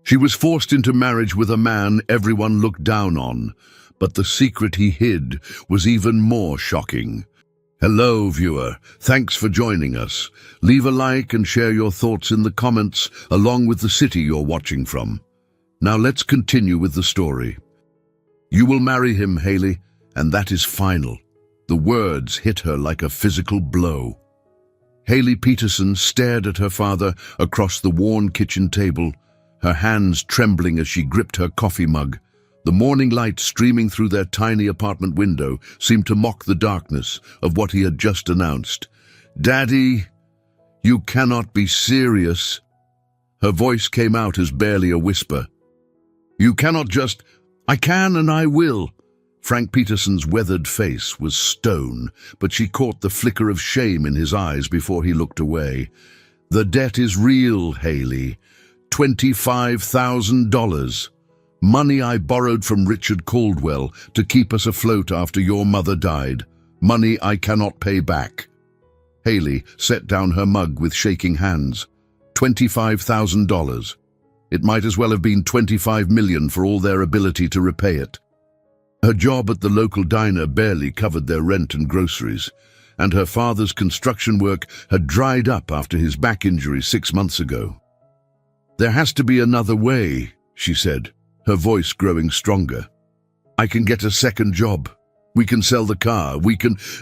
She was forced into marriage with a man everyone looked down on, but the secret he hid was even more shocking. Hello, viewer. Thanks for joining us. Leave a like and share your thoughts in the comments, along with the city you're watching from. Now let's continue with the story. You will marry him, Haley, and that is final. The words hit her like a physical blow. Haley Peterson stared at her father across the worn kitchen table, her hands trembling as she gripped her coffee mug. The morning light streaming through their tiny apartment window seemed to mock the darkness of what he had just announced. "Daddy, you cannot be serious." Her voice came out as barely a whisper. "You cannot just—" "I can and I will." Frank Peterson's weathered face was stone, but she caught the flicker of shame in his eyes before he looked away. "The debt is real, Haley. $25,000. Money I borrowed from Richard Caldwell to keep us afloat after your mother died. Money I cannot pay back." Haley set down her mug with shaking hands. $25,000. It might as well have been $25 million for all their ability to repay it. Her job at the local diner barely covered their rent and groceries, and her father's construction work had dried up after his back injury 6 months ago. "There has to be another way," she said, her voice growing stronger. "I can get a second job. We can sell the car.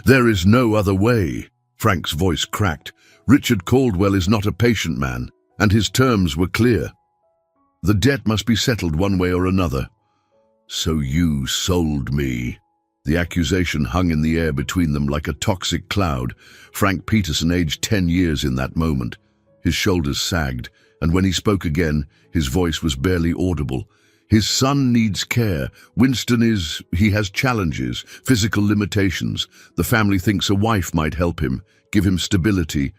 There is no other way." Frank's voice cracked. Richard Caldwell is not a patient man, and his terms were clear. The debt must be settled one way or another. "So you sold me." The accusation hung in the air between them like a toxic cloud. Frank Peterson aged 10 years in that moment. His shoulders sagged, and when he spoke again, his voice was barely audible. "His son needs care. He has challenges, physical limitations. The family thinks a wife might help him, give him stability.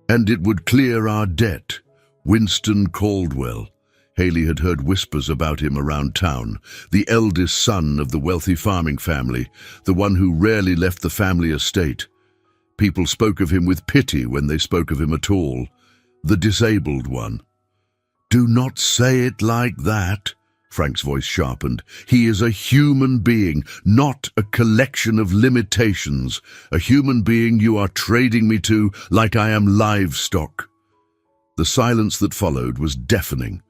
And it would clear our debt. Winston Caldwell." Haley had heard whispers about him around town. The eldest son of the wealthy farming family, the one who rarely left the family estate. People spoke of him with pity when they spoke of him at all. The disabled one. "Do not say it like that." Frank's voice sharpened. "He is a human being, not a collection of limitations. A human being you are trading me to like I am livestock." The silence that followed was deafening.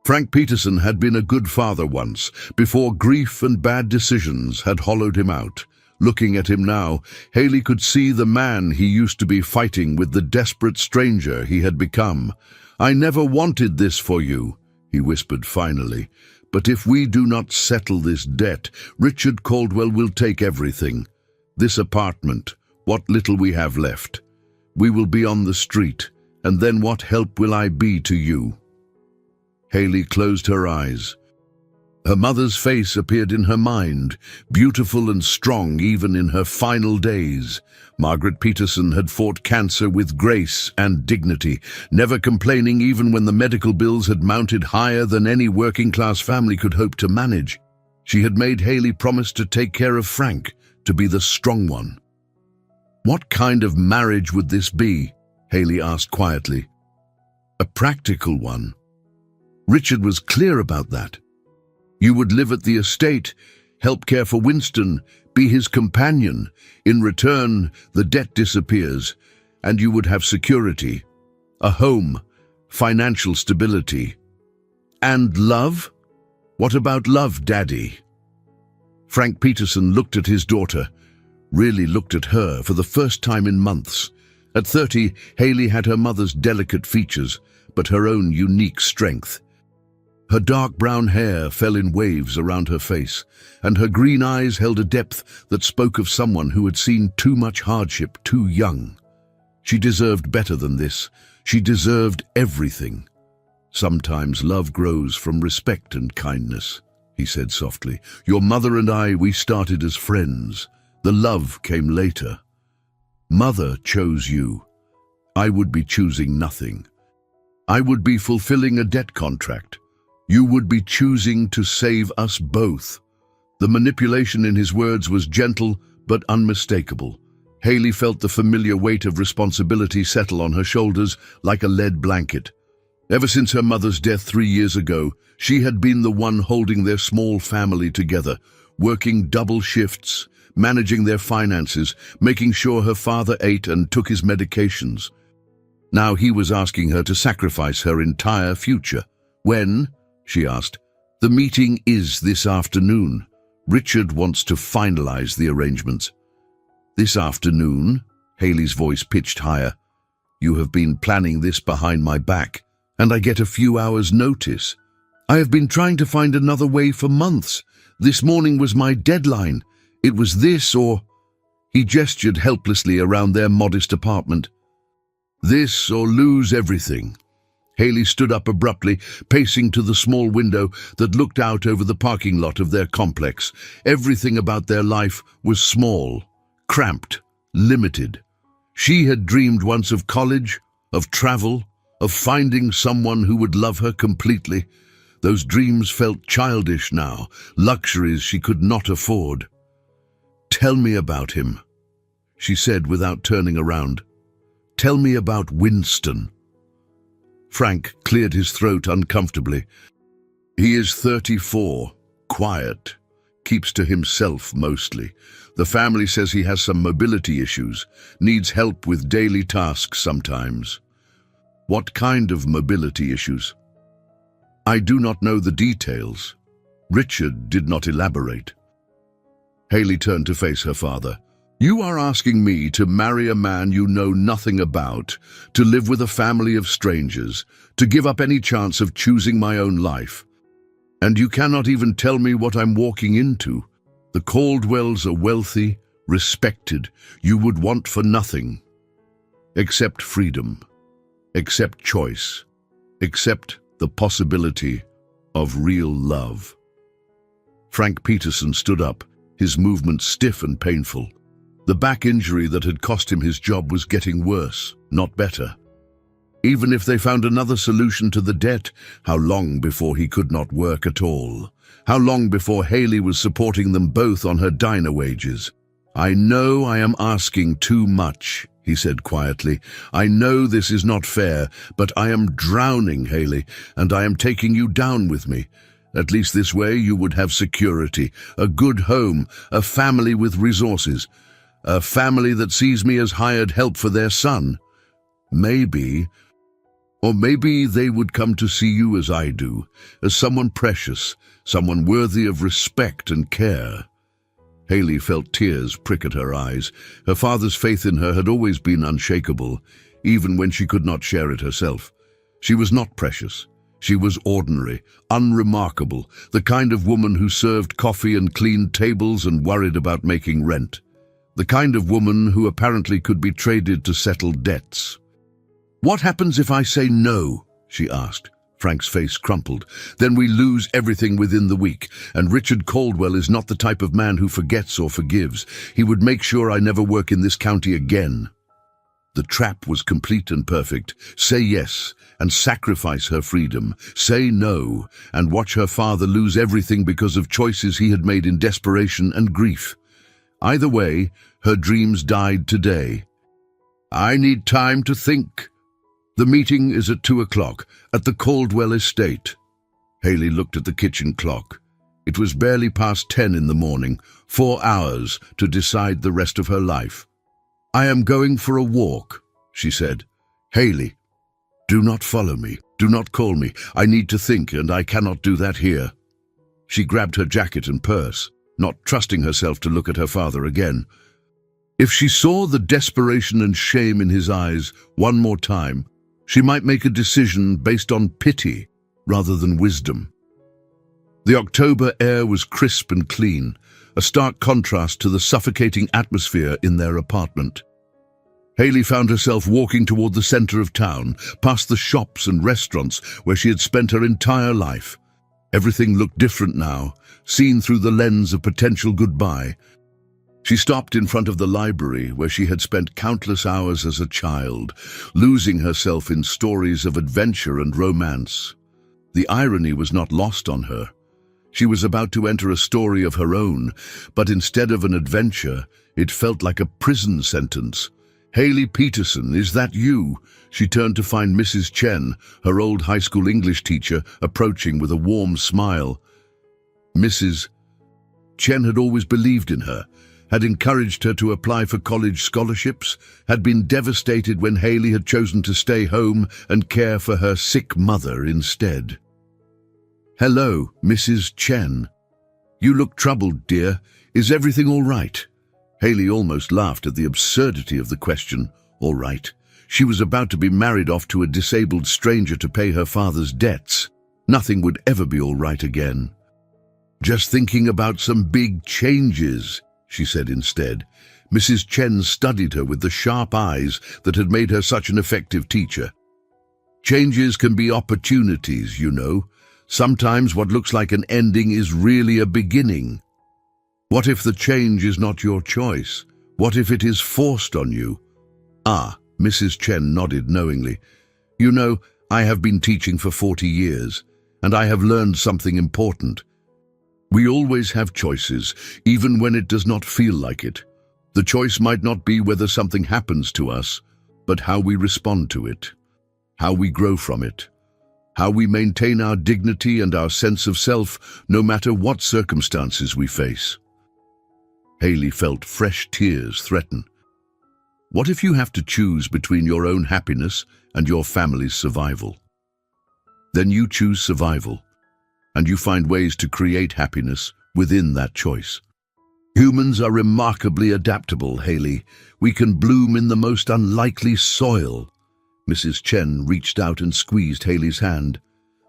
Frank Peterson had been a good father once, before grief and bad decisions had hollowed him out. Looking at him now, Haley could see the man he used to be fighting with the desperate stranger he had become. "I never wanted this for you," he whispered finally. "But if we do not settle this debt, Richard Caldwell will take everything. This apartment, what little we have left. We will be on the street, and then what help will I be to you?" Haley closed her eyes. Her mother's face appeared in her mind, beautiful and strong even in her final days. Margaret Peterson had fought cancer with grace and dignity, never complaining even when the medical bills had mounted higher than any working-class family could hope to manage. She had made Haley promise to take care of Frank, to be the strong one. "What kind of marriage would this be?" Haley asked quietly. "A practical one." Richard was clear about that. "You would live at the estate, help care for Winston, be his companion. In return, the debt disappears, and you would have security, a home, financial stability. And love? What about love, Daddy?" Frank Peterson looked at his daughter, really looked at her for the first time in months. At 30, Haley had her mother's delicate features, but her own unique strength. Her dark brown hair fell in waves around her face, and her green eyes held a depth that spoke of someone who had seen too much hardship too young. She deserved better than this. She deserved everything. "Sometimes love grows from respect and kindness," he said softly. "Your mother and I, we started as friends. The love came later. Mother chose you. I would be choosing nothing. I would be fulfilling a debt contract. You would be choosing to save us both." The manipulation in his words was gentle but unmistakable. Haley felt the familiar weight of responsibility settle on her shoulders like a lead blanket. Ever since her mother's death 3 years ago, she had been the one holding their small family together, working double shifts, managing their finances, making sure her father ate and took his medications. Now he was asking her to sacrifice her entire future. "When?" she asked. "The meeting is this afternoon. Richard wants to finalize the arrangements." "This afternoon?" Haley's voice pitched higher. "You have been planning this behind my back, and I get a few hours' notice. I have been trying to find another way for months. This morning was my deadline. It was this or—" He gestured helplessly around their modest apartment. "This or lose everything." Haley stood up abruptly, pacing to the small window that looked out over the parking lot of their complex. Everything about their life was small, cramped, limited. She had dreamed once of college, of travel, of finding someone who would love her completely. Those dreams felt childish now, luxuries she could not afford. "Tell me about him," she said without turning around. "Tell me about Winston." Frank cleared his throat uncomfortably. "He is 34, quiet, keeps to himself mostly. The family says he has some mobility issues, needs help with daily tasks sometimes." "What kind of mobility issues?" "I do not know the details." Richard did not elaborate. Haley turned to face her father. "You are asking me to marry a man you know nothing about, to live with a family of strangers, to give up any chance of choosing my own life. And you cannot even tell me what I'm walking into. The Caldwells are wealthy, respected. You would want for nothing. Except freedom, except choice, except the possibility of real love." Frank Peterson stood up, his movement stiff and painful. The back injury that had cost him his job was getting worse, not better. Even if they found another solution to the debt, how long before he could not work at all? How long before Haley was supporting them both on her diner wages? "I know I am asking too much," he said quietly. "I know this is not fair, but I am drowning, Haley, and I am taking you down with me. At least this way you would have security, a good home, a family with resources. A family that sees me as hired help for their son. Maybe they would come to see you as I do, as someone precious, someone worthy of respect and care." Haley felt tears prick at her eyes. Her father's faith in her had always been unshakable, even when she could not share it herself. She was not precious. She was ordinary, unremarkable, the kind of woman who served coffee and cleaned tables and worried about making rent. The kind of woman who apparently could be traded to settle debts. "What happens if I say no?" she asked. Frank's face crumpled. "Then we lose everything within the week, and Richard Caldwell is not the type of man who forgets or forgives. He would make sure I never work in this county again." The trap was complete and perfect. Say yes, and sacrifice her freedom. Say no, and watch her father lose everything because of choices he had made in desperation and grief. Either way, her dreams died today. "I need time to think. The meeting is at 2 o'clock, at the Caldwell estate." Haley looked at the kitchen clock. It was barely past 10 in the morning, 4 hours to decide the rest of her life. "I am going for a walk," she said. "Haley, do not follow me. Do not call me. I need to think, and I cannot do that here." She grabbed her jacket and purse, not trusting herself to look at her father again. If she saw the desperation and shame in his eyes one more time, she might make a decision based on pity rather than wisdom. The October air was crisp and clean, a stark contrast to the suffocating atmosphere in their apartment. Haley found herself walking toward the center of town, past the shops and restaurants where she had spent her entire life. Everything looked different now, seen through the lens of potential goodbye. She stopped in front of the library where she had spent countless hours as a child, losing herself in stories of adventure and romance. The irony was not lost on her. She was about to enter a story of her own, but instead of an adventure, it felt like a prison sentence. "Haley Peterson, is that you?" She turned to find Mrs. Chen, her old high school English teacher, approaching with a warm smile. Mrs. Chen had always believed in her, had encouraged her to apply for college scholarships, had been devastated when Haley had chosen to stay home and care for her sick mother instead. "Hello, Mrs. Chen. You look troubled, dear. Is everything all right?" Haley almost laughed at the absurdity of the question. All right. She was about to be married off to a disabled stranger to pay her father's debts. Nothing would ever be all right again. "Just thinking about some big changes," she said instead. Mrs. Chen studied her with the sharp eyes that had made her such an effective teacher. "Changes can be opportunities, you know. Sometimes what looks like an ending is really a beginning. What if the change is not your choice? What if it is forced on you?" "Ah," Mrs. Chen nodded knowingly. "You know, I have been teaching for 40 years, and I have learned something important. We always have choices, even when it does not feel like it. The choice might not be whether something happens to us, but how we respond to it, how we grow from it, how we maintain our dignity and our sense of self no matter what circumstances we face." Haley felt fresh tears threaten. What if you have to choose between your own happiness and your family's survival? Then you choose survival, and you find ways to create happiness within that choice. Humans are remarkably adaptable, Haley. We can bloom in the most unlikely soil. Mrs. Chen reached out and squeezed Haley's hand.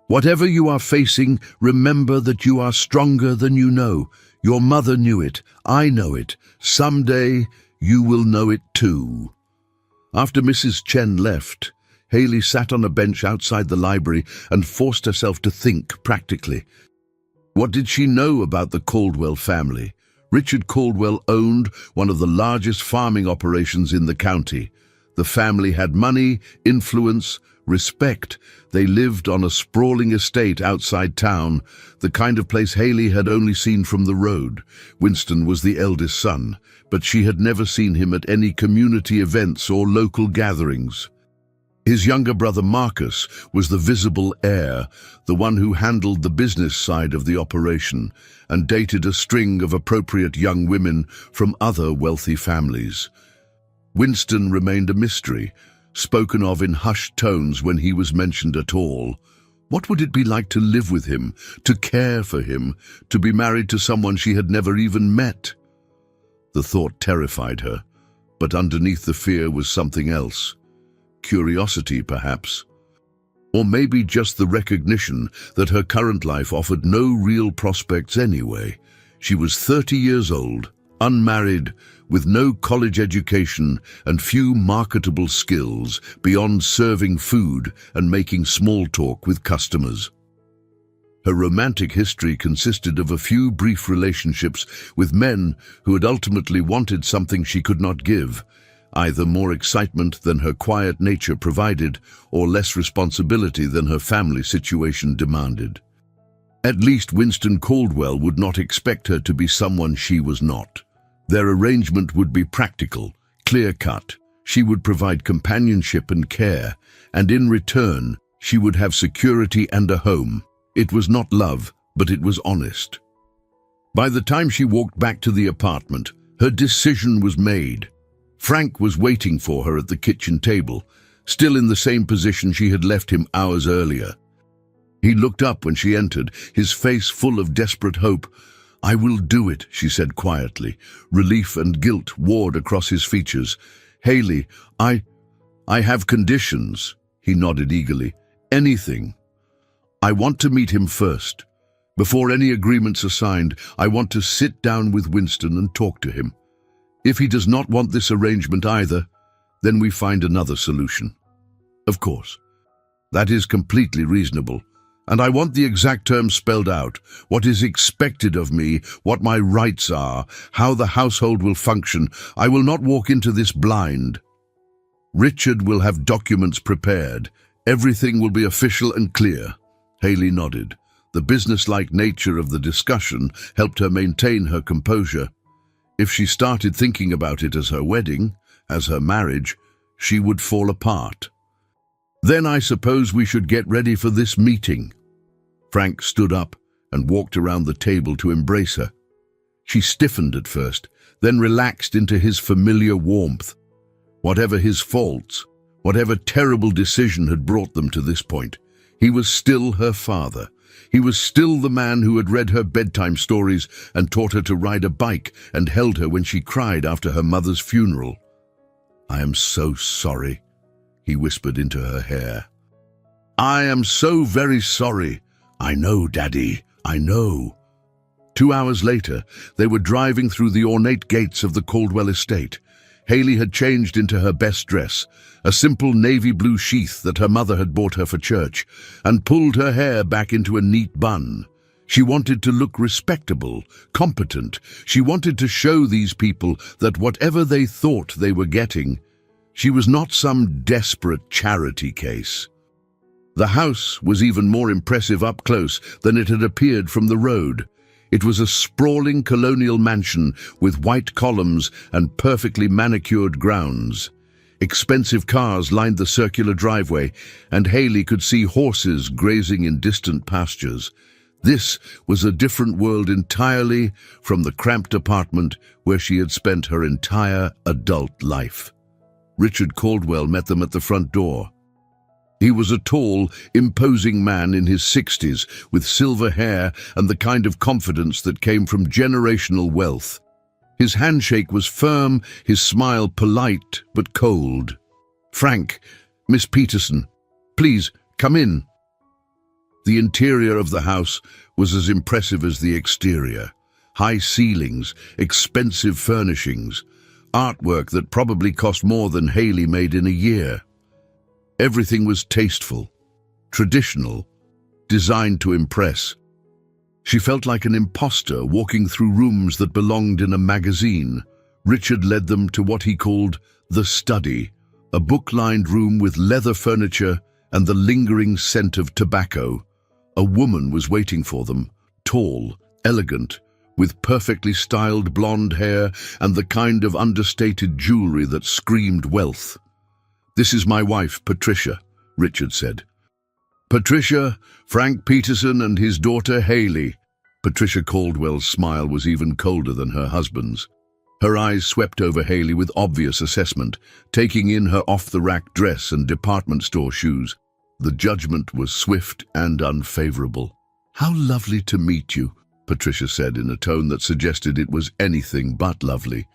"Whatever you are facing, remember that you are stronger than you know. Your mother knew it. I know it. Someday, you will know it too." After Mrs. Chen left, Haley sat on a bench outside the library and forced herself to think practically. What did she know about the Caldwell family? Richard Caldwell owned one of the largest farming operations in the county. The family had money, influence, respect. They lived on a sprawling estate outside town, the kind of place Haley had only seen from the road. Winston was the eldest son, but she had never seen him at any community events or local gatherings. His younger brother Marcus was the visible heir, the one who handled the business side of the operation and dated a string of appropriate young women from other wealthy families. Winston remained a mystery, spoken of in hushed tones when he was mentioned at all. What would it be like to live with him, to care for him, to be married to someone she had never even met? The thought terrified her, but underneath the fear was something else. Curiosity, perhaps. Or maybe just the recognition that her current life offered no real prospects anyway. She was 30 years old, unmarried, with no college education and few marketable skills beyond serving food and making small talk with customers. Her romantic history consisted of a few brief relationships with men who had ultimately wanted something she could not give, either more excitement than her quiet nature provided or less responsibility than her family situation demanded. At least Winston Caldwell would not expect her to be someone she was not. Their arrangement would be practical, clear-cut. She would provide companionship and care, and in return, she would have security and a home. It was not love, but it was honest. By the time she walked back to the apartment, her decision was made. Frank was waiting for her at the kitchen table, still in the same position she had left him hours earlier. He looked up when she entered, his face full of desperate hope. "I will do it," she said quietly. Relief and guilt warred across his features. "Haley, I have conditions." He nodded eagerly. "Anything. I want to meet him first. Before any agreements are signed, I want to sit down with Winston and talk to him. If he does not want this arrangement either, then we find another solution. Of course, that is completely reasonable. And I want the exact terms spelled out, what is expected of me, what my rights are, how the household will function. I will not walk into this blind. Richard will have documents prepared. Everything will be official and clear." Haley nodded. The businesslike nature of the discussion helped her maintain her composure. If she started thinking about it as her wedding, as her marriage, she would fall apart. "Then I suppose we should get ready for this meeting." Frank stood up and walked around the table to embrace her. She stiffened at first, then relaxed into his familiar warmth. Whatever his faults, whatever terrible decision had brought them to this point, he was still her father. He was still the man who had read her bedtime stories and taught her to ride a bike and held her when she cried after her mother's funeral. "I am so sorry," he whispered into her hair. "I am so very sorry. I know, Daddy, I know." 2 hours later, they were driving through the ornate gates of the Caldwell estate. Haley had changed into her best dress, a simple navy blue sheath that her mother had bought her for church, and pulled her hair back into a neat bun. She wanted to look respectable, competent. She wanted to show these people that whatever they thought they were getting, she was not some desperate charity case. The house was even more impressive up close than it had appeared from the road. It was a sprawling colonial mansion with white columns and perfectly manicured grounds. Expensive cars lined the circular driveway, and Haley could see horses grazing in distant pastures. This was a different world entirely from the cramped apartment where she had spent her entire adult life. Richard Caldwell met them at the front door. He was a tall, imposing man in his 60s, with silver hair and the kind of confidence that came from generational wealth. His handshake was firm, his smile polite but cold. "Frank, Miss Peterson, please, come in." The interior of the house was as impressive as the exterior. High ceilings, expensive furnishings, artwork that probably cost more than Haley made in a year. Everything was tasteful, traditional, designed to impress. She felt like an imposter walking through rooms that belonged in a magazine. Richard led them to what he called the study, a book-lined room with leather furniture and the lingering scent of tobacco. A woman was waiting for them, tall, elegant, with perfectly styled blonde hair and the kind of understated jewelry that screamed wealth. "This is my wife, Patricia," Richard said. "Patricia, Frank Peterson and his daughter Haley." Patricia Caldwell's smile was even colder than her husband's. Her eyes swept over Haley with obvious assessment, taking in her off-the-rack dress and department store shoes. The judgment was swift and unfavorable. "How lovely to meet you," Patricia said in a tone that suggested it was anything but lovely.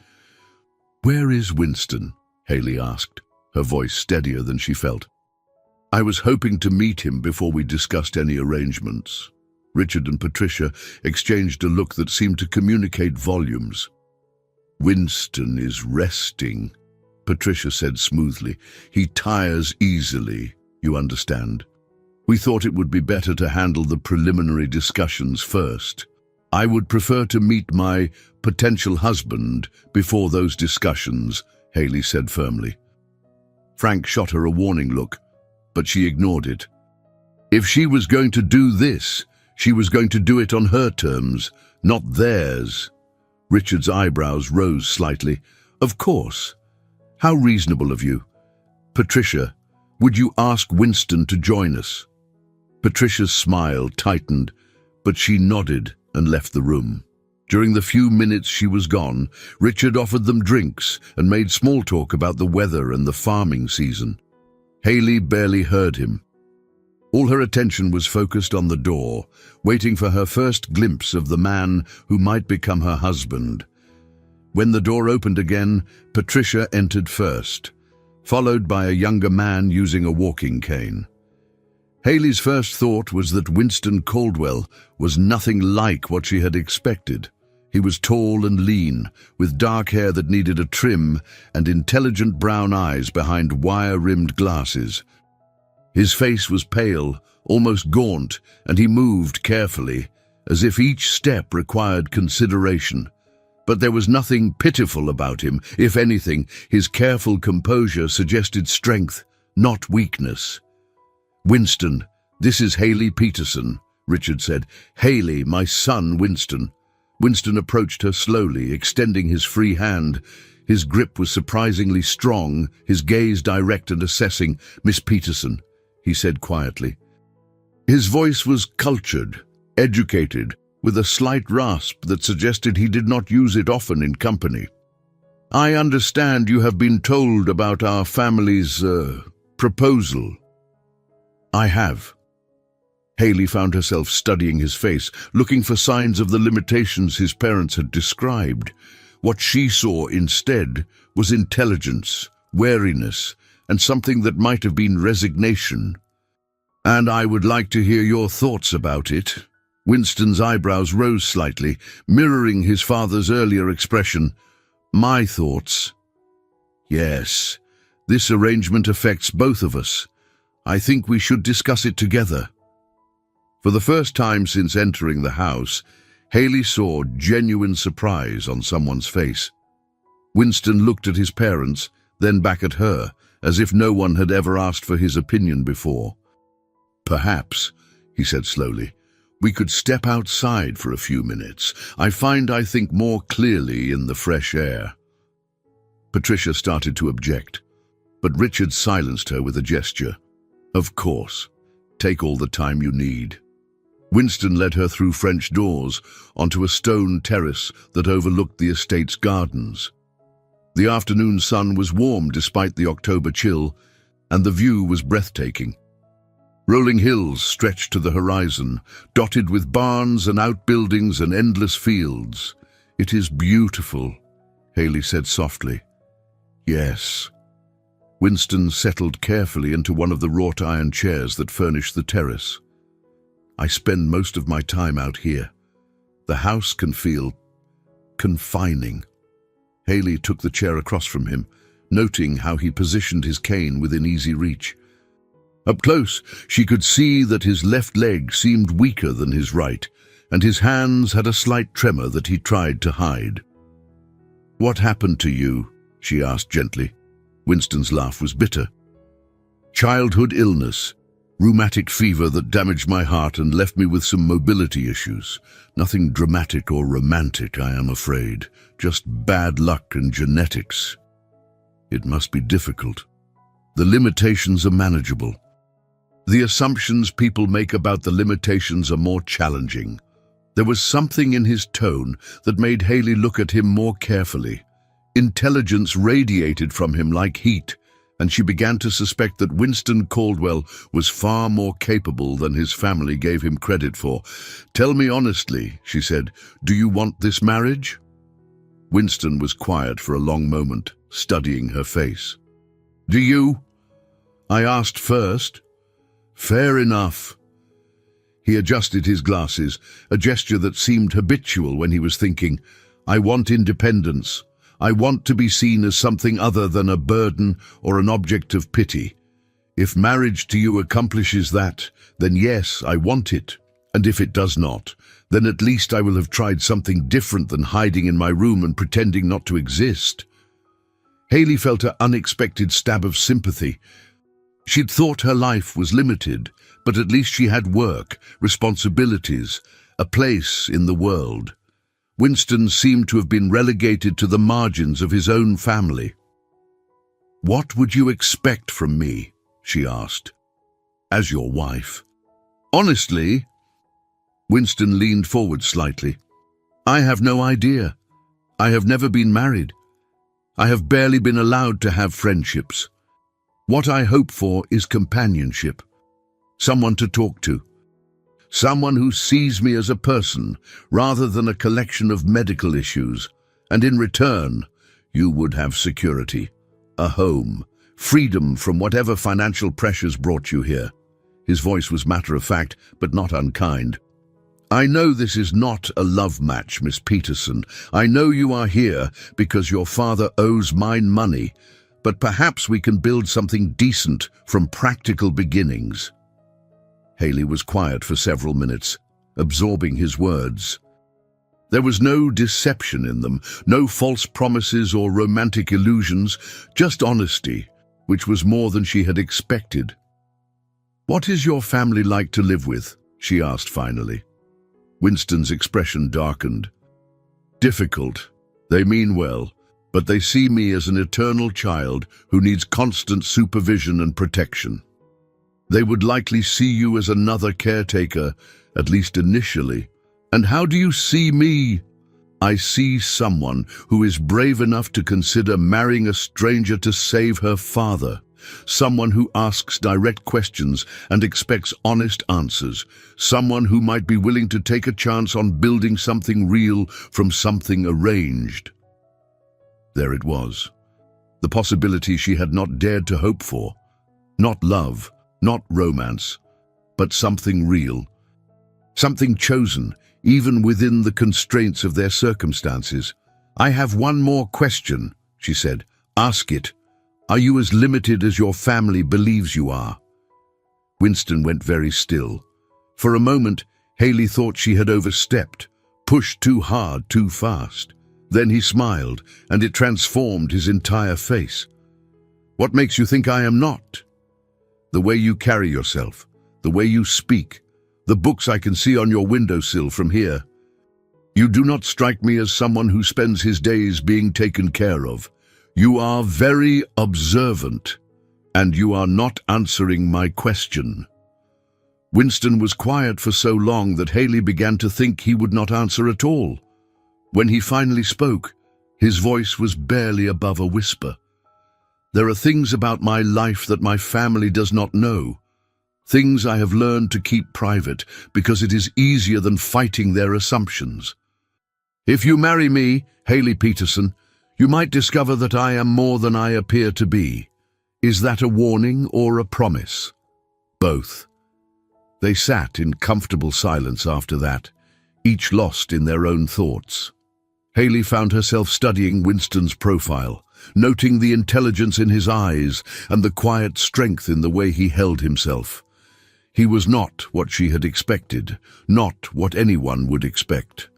"Where is Winston?" Haley asked, her voice steadier than she felt. "I was hoping to meet him before we discussed any arrangements." Richard and Patricia exchanged a look that seemed to communicate volumes. "Winston is resting," Patricia said smoothly. "He tires easily, you understand. We thought it would be better to handle the preliminary discussions first. I would prefer to meet my potential husband before those discussions," Haley said firmly. Frank shot her a warning look, but she ignored it. If she was going to do this, she was going to do it on her terms, not theirs. Richard's eyebrows rose slightly. "Of course. How reasonable of you. Patricia, would you ask Winston to join us?" Patricia's smile tightened, but she nodded and left the room. During the few minutes she was gone, Richard offered them drinks and made small talk about the weather and the farming season. Haley barely heard him. All her attention was focused on the door, waiting for her first glimpse of the man who might become her husband. When the door opened again, Patricia entered first, followed by a younger man using a walking cane. Haley's first thought was that Winston Caldwell was nothing like what she had expected. He was tall and lean, with dark hair that needed a trim and intelligent brown eyes behind wire-rimmed glasses. His face was pale, almost gaunt, and he moved carefully, as if each step required consideration. But there was nothing pitiful about him. If anything, his careful composure suggested strength, not weakness. "Winston, this is Haley Peterson," Richard said. "Haley, my son Winston." Winston approached her slowly, extending his free hand. His grip was surprisingly strong, his gaze direct and assessing. "Miss Peterson," he said quietly. His voice was cultured, educated, with a slight rasp that suggested he did not use it often in company. "I understand you have been told about our family's, proposal." "I have." Haley found herself studying his face, looking for signs of the limitations his parents had described. What she saw instead was intelligence, wariness, and something that might have been resignation. "And I would like to hear your thoughts about it." Winston's eyebrows rose slightly, mirroring his father's earlier expression. "My thoughts? Yes, this arrangement affects both of us. I think we should discuss it together." For the first time since entering the house, Haley saw genuine surprise on someone's face. Winston looked at his parents, then back at her, as if no one had ever asked for his opinion before. "Perhaps," he said slowly, "we could step outside for a few minutes. I find I think more clearly in the fresh air." Patricia started to object, but Richard silenced her with a gesture. "Of course. Take all the time you need." Winston led her through French doors onto a stone terrace that overlooked the estate's gardens. The afternoon sun was warm despite the October chill, and the view was breathtaking. Rolling hills stretched to the horizon, dotted with barns and outbuildings and endless fields. "It is beautiful," Haley said softly. "Yes." Winston settled carefully into one of the wrought iron chairs that furnished the terrace. "I spend most of my time out here. The house can feel confining." Haley took the chair across from him, noting how he positioned his cane within easy reach. Up close, she could see that his left leg seemed weaker than his right, and his hands had a slight tremor that he tried to hide. "What happened to you?" she asked gently. Winston's laugh was bitter. "Childhood illness. Rheumatic fever that damaged my heart and left me with some mobility issues. Nothing dramatic or romantic, I am afraid. Just bad luck and genetics." "It must be difficult." "The limitations are manageable. The assumptions people make about the limitations are more challenging." There was something in his tone that made Haley look at him more carefully. Intelligence radiated from him like heat, and she began to suspect that Winston Caldwell was far more capable than his family gave him credit for. "Tell me honestly," she said, "do you want this marriage?" Winston was quiet for a long moment, studying her face. "Do you?" "I asked first." "Fair enough." He adjusted his glasses, a gesture that seemed habitual when he was thinking, "I want independence. I want to be seen as something other than a burden or an object of pity. If marriage to you accomplishes that, then yes, I want it. And if it does not, then at least I will have tried something different than hiding in my room and pretending not to exist." Haley felt an unexpected stab of sympathy. She'd thought her life was limited, but at least she had work, responsibilities, a place in the world. Winston seemed to have been relegated to the margins of his own family. "What would you expect from me?" she asked. "As your wife." "Honestly," Winston leaned forward slightly, "I have no idea. I have never been married. I have barely been allowed to have friendships. What I hope for is companionship. Someone to talk to. Someone who sees me as a person rather than a collection of medical issues. And in return, you would have security, a home, freedom from whatever financial pressures brought you here." His voice was matter-of-fact, but not unkind. "I know this is not a love match, Miss Peterson. I know you are here because your father owes mine money, but perhaps we can build something decent from practical beginnings." Haley was quiet for several minutes, absorbing his words. There was no deception in them, no false promises or romantic illusions, just honesty, which was more than she had expected. "What is your family like to live with?" she asked finally. Winston's expression darkened. "Difficult. They mean well, but they see me as an eternal child who needs constant supervision and protection. They would likely see you as another caretaker, at least initially. And how do you see me? I see someone who is brave enough to consider marrying a stranger to save her father. Someone who asks direct questions and expects honest answers. Someone who might be willing to take a chance on building something real from something arranged. There it was. The possibility she had not dared to hope for. Not love, not romance, but something real. Something chosen, even within the constraints of their circumstances. I have one more question, she said. Ask it. Are you as limited as your family believes you are? Winston went very still. For a moment, Haley thought she had overstepped, pushed too hard, too fast. Then he smiled, and it transformed his entire face. What makes you think I am not? The way you carry yourself, the way you speak, the books I can see on your windowsill from here. You do not strike me as someone who spends his days being taken care of. You are very observant, and you are not answering my question. Winston was quiet for so long that Haley began to think he would not answer at all. When he finally spoke, his voice was barely above a whisper. There are things about my life that my family does not know. Things I have learned to keep private because it is easier than fighting their assumptions. If you marry me, Haley Peterson, you might discover that I am more than I appear to be. Is that a warning or a promise? Both. They sat in comfortable silence after that, each lost in their own thoughts. Haley found herself studying Winston's profile, noting the intelligence in his eyes and the quiet strength in the way he held himself. He was not what she had expected, not what anyone would expect.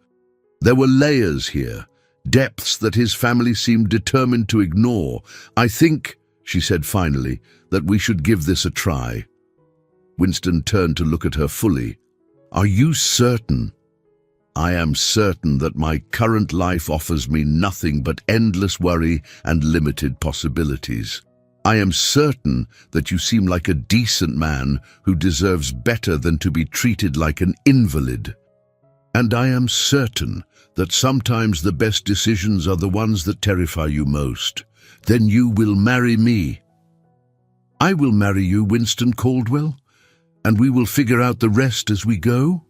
There were layers here, depths that his family seemed determined to ignore. I think, she said finally, that we should give this a try. Winston turned to look at her fully. Are you certain? I am certain that my current life offers me nothing but endless worry and limited possibilities. I am certain that you seem like a decent man who deserves better than to be treated like an invalid. And I am certain that sometimes the best decisions are the ones that terrify you most. Then you will marry me. I will marry you, Winston Caldwell, and we will figure out the rest as we go.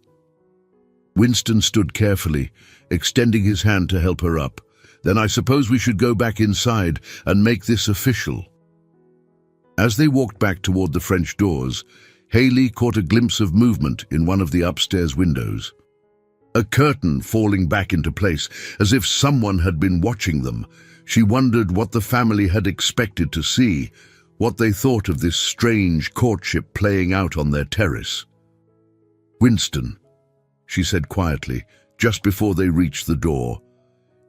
Winston stood carefully, extending his hand to help her up. Then I suppose we should go back inside and make this official. As they walked back toward the French doors, Haley caught a glimpse of movement in one of the upstairs windows. A curtain falling back into place, as if someone had been watching them. She wondered what the family had expected to see, what they thought of this strange courtship playing out on their terrace. Winston, she said quietly, just before they reached the door.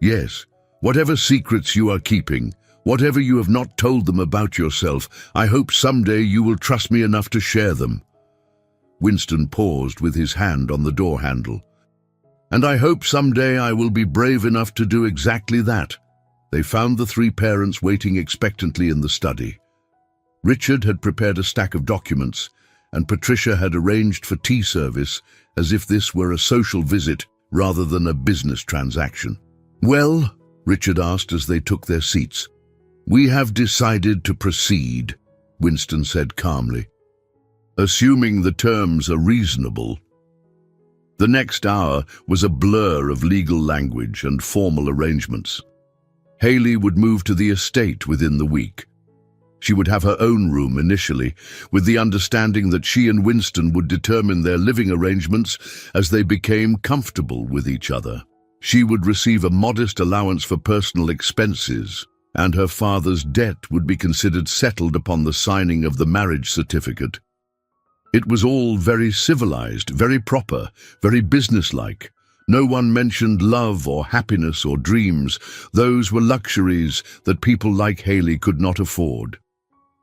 Yes, whatever secrets you are keeping, whatever you have not told them about yourself, I hope someday you will trust me enough to share them. Winston paused with his hand on the door handle. And I hope someday I will be brave enough to do exactly that. They found the three parents waiting expectantly in the study. Richard had prepared a stack of documents, and Patricia had arranged for tea service as if this were a social visit rather than a business transaction. Well, Richard asked as they took their seats. We have decided to proceed, Winston said calmly. Assuming the terms are reasonable. The next hour was a blur of legal language and formal arrangements. Haley would move to the estate within the week. She would have her own room initially, with the understanding that she and Winston would determine their living arrangements as they became comfortable with each other. She would receive a modest allowance for personal expenses, and her father's debt would be considered settled upon the signing of the marriage certificate. It was all very civilized, very proper, very businesslike. No one mentioned love or happiness or dreams. Those were luxuries that people like Haley could not afford.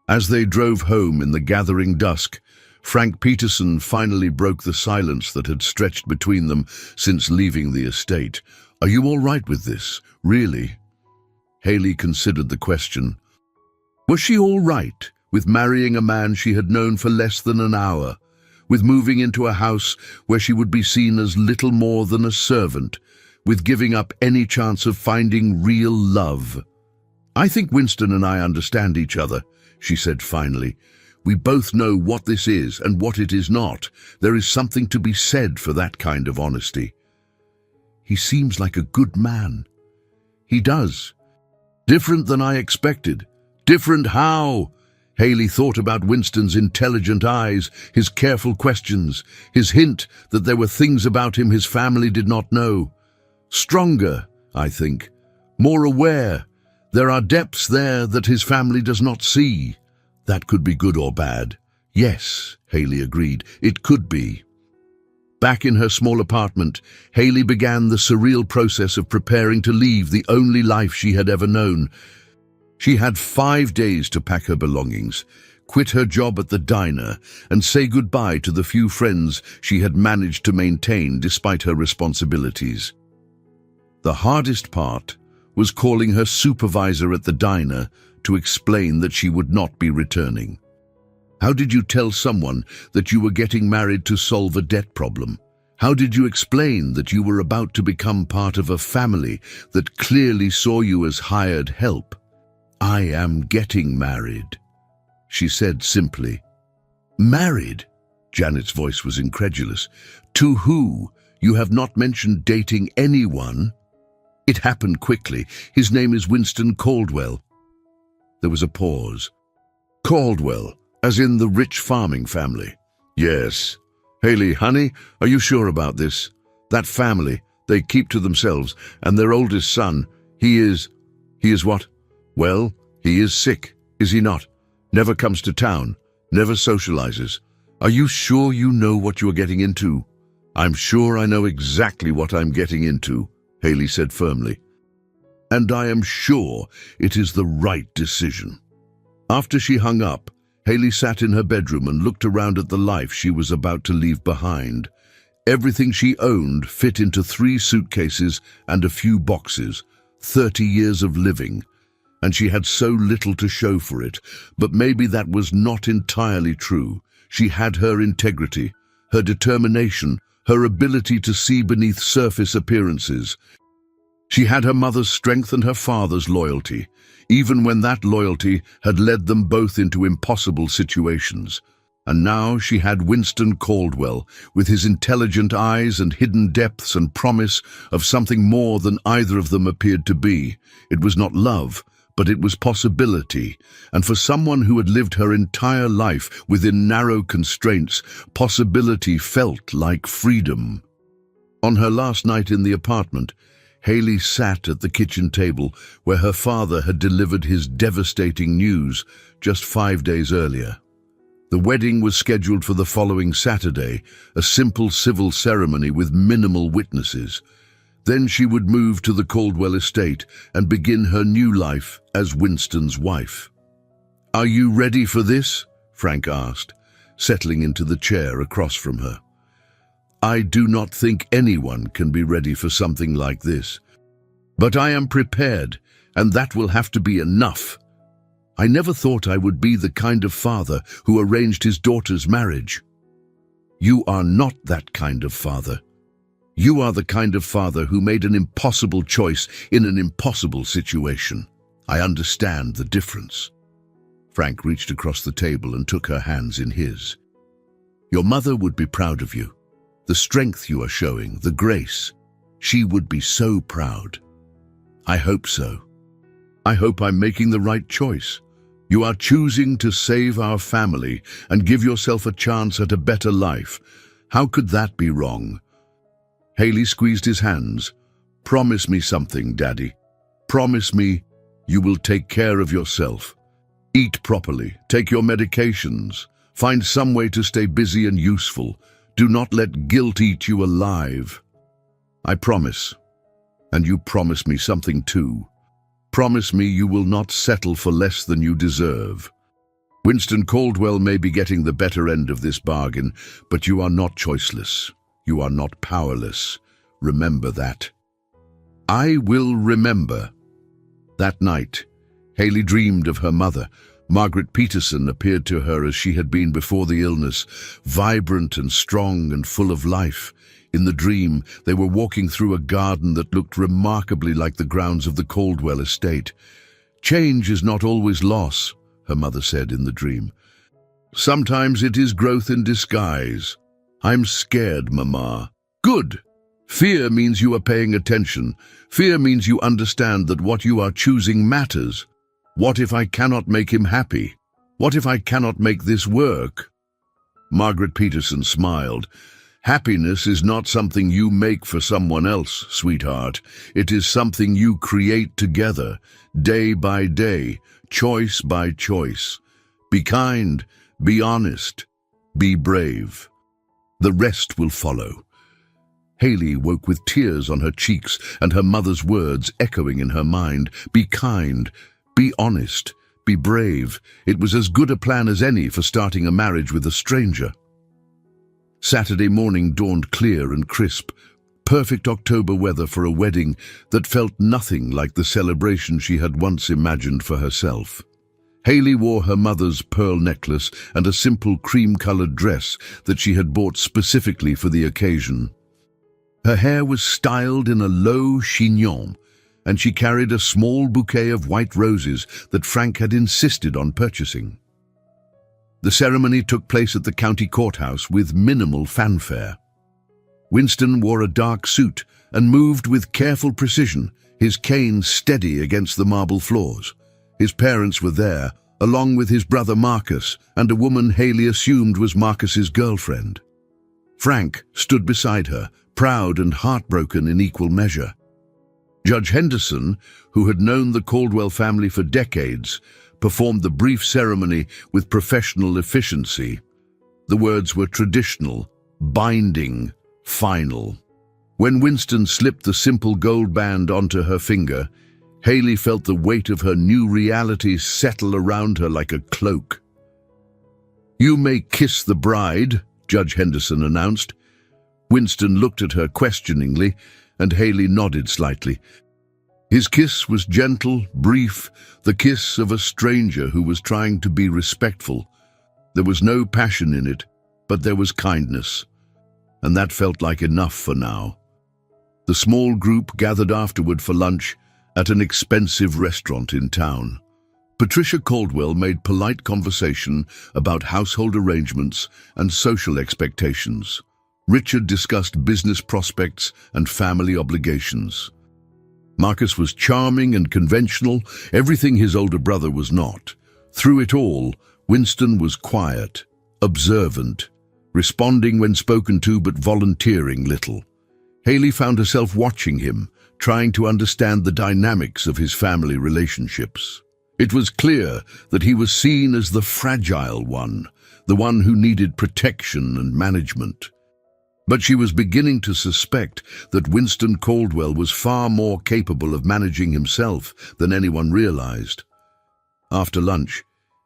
As they drove home in the gathering dusk, Frank Peterson finally broke the silence that had stretched between them since leaving the estate. Are you all right with this? Really? Haley considered the question. Was she all right with marrying a man she had known for less than an hour, with moving into a house where she would be seen as little more than a servant, with giving up any chance of finding real love? "I think Winston and I understand each other," she said finally. "We both know what this is and what it is not. There is something to be said for that kind of honesty." "He seems like a good man." "He does. Different than I expected." "Different how?" Haley thought about Winston's intelligent eyes, his careful questions, his hint that there were things about him his family did not know. "Stronger, I think. More aware. There are depths there that his family does not see." "That could be good or bad." "Yes," Haley agreed, "it could be." Back in her small apartment, Haley began the surreal process of preparing to leave the only life she had ever known. She had 5 days to pack her belongings, quit her job at the diner, and say goodbye to the few friends she had managed to maintain despite her responsibilities. The hardest part was calling her supervisor at the diner to explain that she would not be returning. How did you tell someone that you were getting married to solve a debt problem? How did you explain that you were about to become part of a family that clearly saw you as hired help? "I am getting married," she said simply. "Married?" Janet's voice was incredulous. "To who? You have not mentioned dating anyone." "It happened quickly. His name is Winston Caldwell." There was a pause. "Caldwell, as in the rich farming family?" "Yes." "Haley, honey, are you sure about this? That family, they keep to themselves, and their oldest son, he is what? Well, he is sick, is he not? Never comes to town, never socializes. Are you sure you know what you are getting into?" "I'm sure I know exactly what I'm getting into," Haley said firmly. "And I am sure it is the right decision." After she hung up, Haley sat in her bedroom and looked around at the life she was about to leave behind. Everything she owned fit into 3 suitcases and a few boxes, 30 years of living. And she had so little to show for it, but maybe that was not entirely true. She had her integrity, her determination, her ability to see beneath surface appearances. She had her mother's strength and her father's loyalty, even when that loyalty had led them both into impossible situations. And now she had Winston Caldwell, with his intelligent eyes and hidden depths and promise of something more than either of them appeared to be. It was not love, but it was possibility, and for someone who had lived her entire life within narrow constraints, possibility felt like freedom. On her last night in the apartment, Haley sat at the kitchen table where her father had delivered his devastating news just 5 days earlier. The wedding was scheduled for the following Saturday, a simple civil ceremony with minimal witnesses. Then she would move to the Caldwell estate and begin her new life as Winston's wife. "Are you ready for this?" Frank asked, settling into the chair across from her. "I do not think anyone can be ready for something like this. But I am prepared, and that will have to be enough. I never thought I would be the kind of father who arranged his daughter's marriage." "You are not that kind of father. You are the kind of father who made an impossible choice in an impossible situation. I understand the difference." Frank reached across the table and took her hands in his. "Your mother would be proud of you. The strength you are showing, the grace. She would be so proud." "I hope so. I hope I'm making the right choice. You are choosing to save our family and give yourself a chance at a better life. How could that be wrong?" Haley squeezed his hands. "Promise me something, Daddy. Promise me you will take care of yourself. Eat properly, take your medications, find some way to stay busy and useful. Do not let guilt eat you alive." "I promise. And you promise me something too. Promise me you will not settle for less than you deserve. Winston Caldwell may be getting the better end of this bargain, but you are not choiceless. You are not powerless. Remember that." "I will remember." That night, Haley dreamed of her mother. Margaret Peterson appeared to her as she had been before the illness, vibrant and strong and full of life. In the dream, they were walking through a garden that looked remarkably like the grounds of the Caldwell estate. "Change is not always loss," her mother said in the dream. "Sometimes it is growth in disguise. I'm scared, Mama." "Good. Fear means you are paying attention. Fear means you understand that what you are choosing matters. What if I cannot make him happy? What if I cannot make this work?" Margaret Peterson smiled. "Happiness is not something you make for someone else, sweetheart. It is something you create together, day by day, choice by choice. Be kind, be honest, be brave. The rest will follow." Haley woke with tears on her cheeks and her mother's words echoing in her mind. Be kind, be honest, be brave. It was as good a plan as any for starting a marriage with a stranger. Saturday morning dawned clear and crisp, perfect October weather for a wedding that felt nothing like the celebration she had once imagined for herself. Haley wore her mother's pearl necklace and a simple cream-colored dress that she had bought specifically for the occasion. Her hair was styled in a low chignon, and she carried a small bouquet of white roses that Frank had insisted on purchasing. The ceremony took place at the county courthouse with minimal fanfare. Winston wore a dark suit and moved with careful precision, his cane steady against the marble floors. His parents were there, along with his brother Marcus and a woman Haley assumed was Marcus's girlfriend. Frank stood beside her, proud and heartbroken in equal measure. Judge Henderson, who had known the Caldwell family for decades, performed the brief ceremony with professional efficiency. The words were traditional, binding, final. When Winston slipped the simple gold band onto her finger, Haley felt the weight of her new reality settle around her like a cloak. "You may kiss the bride," Judge Henderson announced. Winston looked at her questioningly, and Haley nodded slightly. His kiss was gentle, brief, the kiss of a stranger who was trying to be respectful. There was no passion in it, but there was kindness, and that felt like enough for now. The small group gathered afterward for lunch at an expensive restaurant in town. Patricia Caldwell made polite conversation about household arrangements and social expectations. Richard discussed business prospects and family obligations. Marcus was charming and conventional, everything his older brother was not. Through it all, Winston was quiet, observant, responding when spoken to but volunteering little. Haley found herself watching him, trying to understand the dynamics of his family relationships. It was clear that he was seen as the fragile one, the one who needed protection and management. But she was beginning to suspect that Winston Caldwell was far more capable of managing himself than anyone realized. After lunch,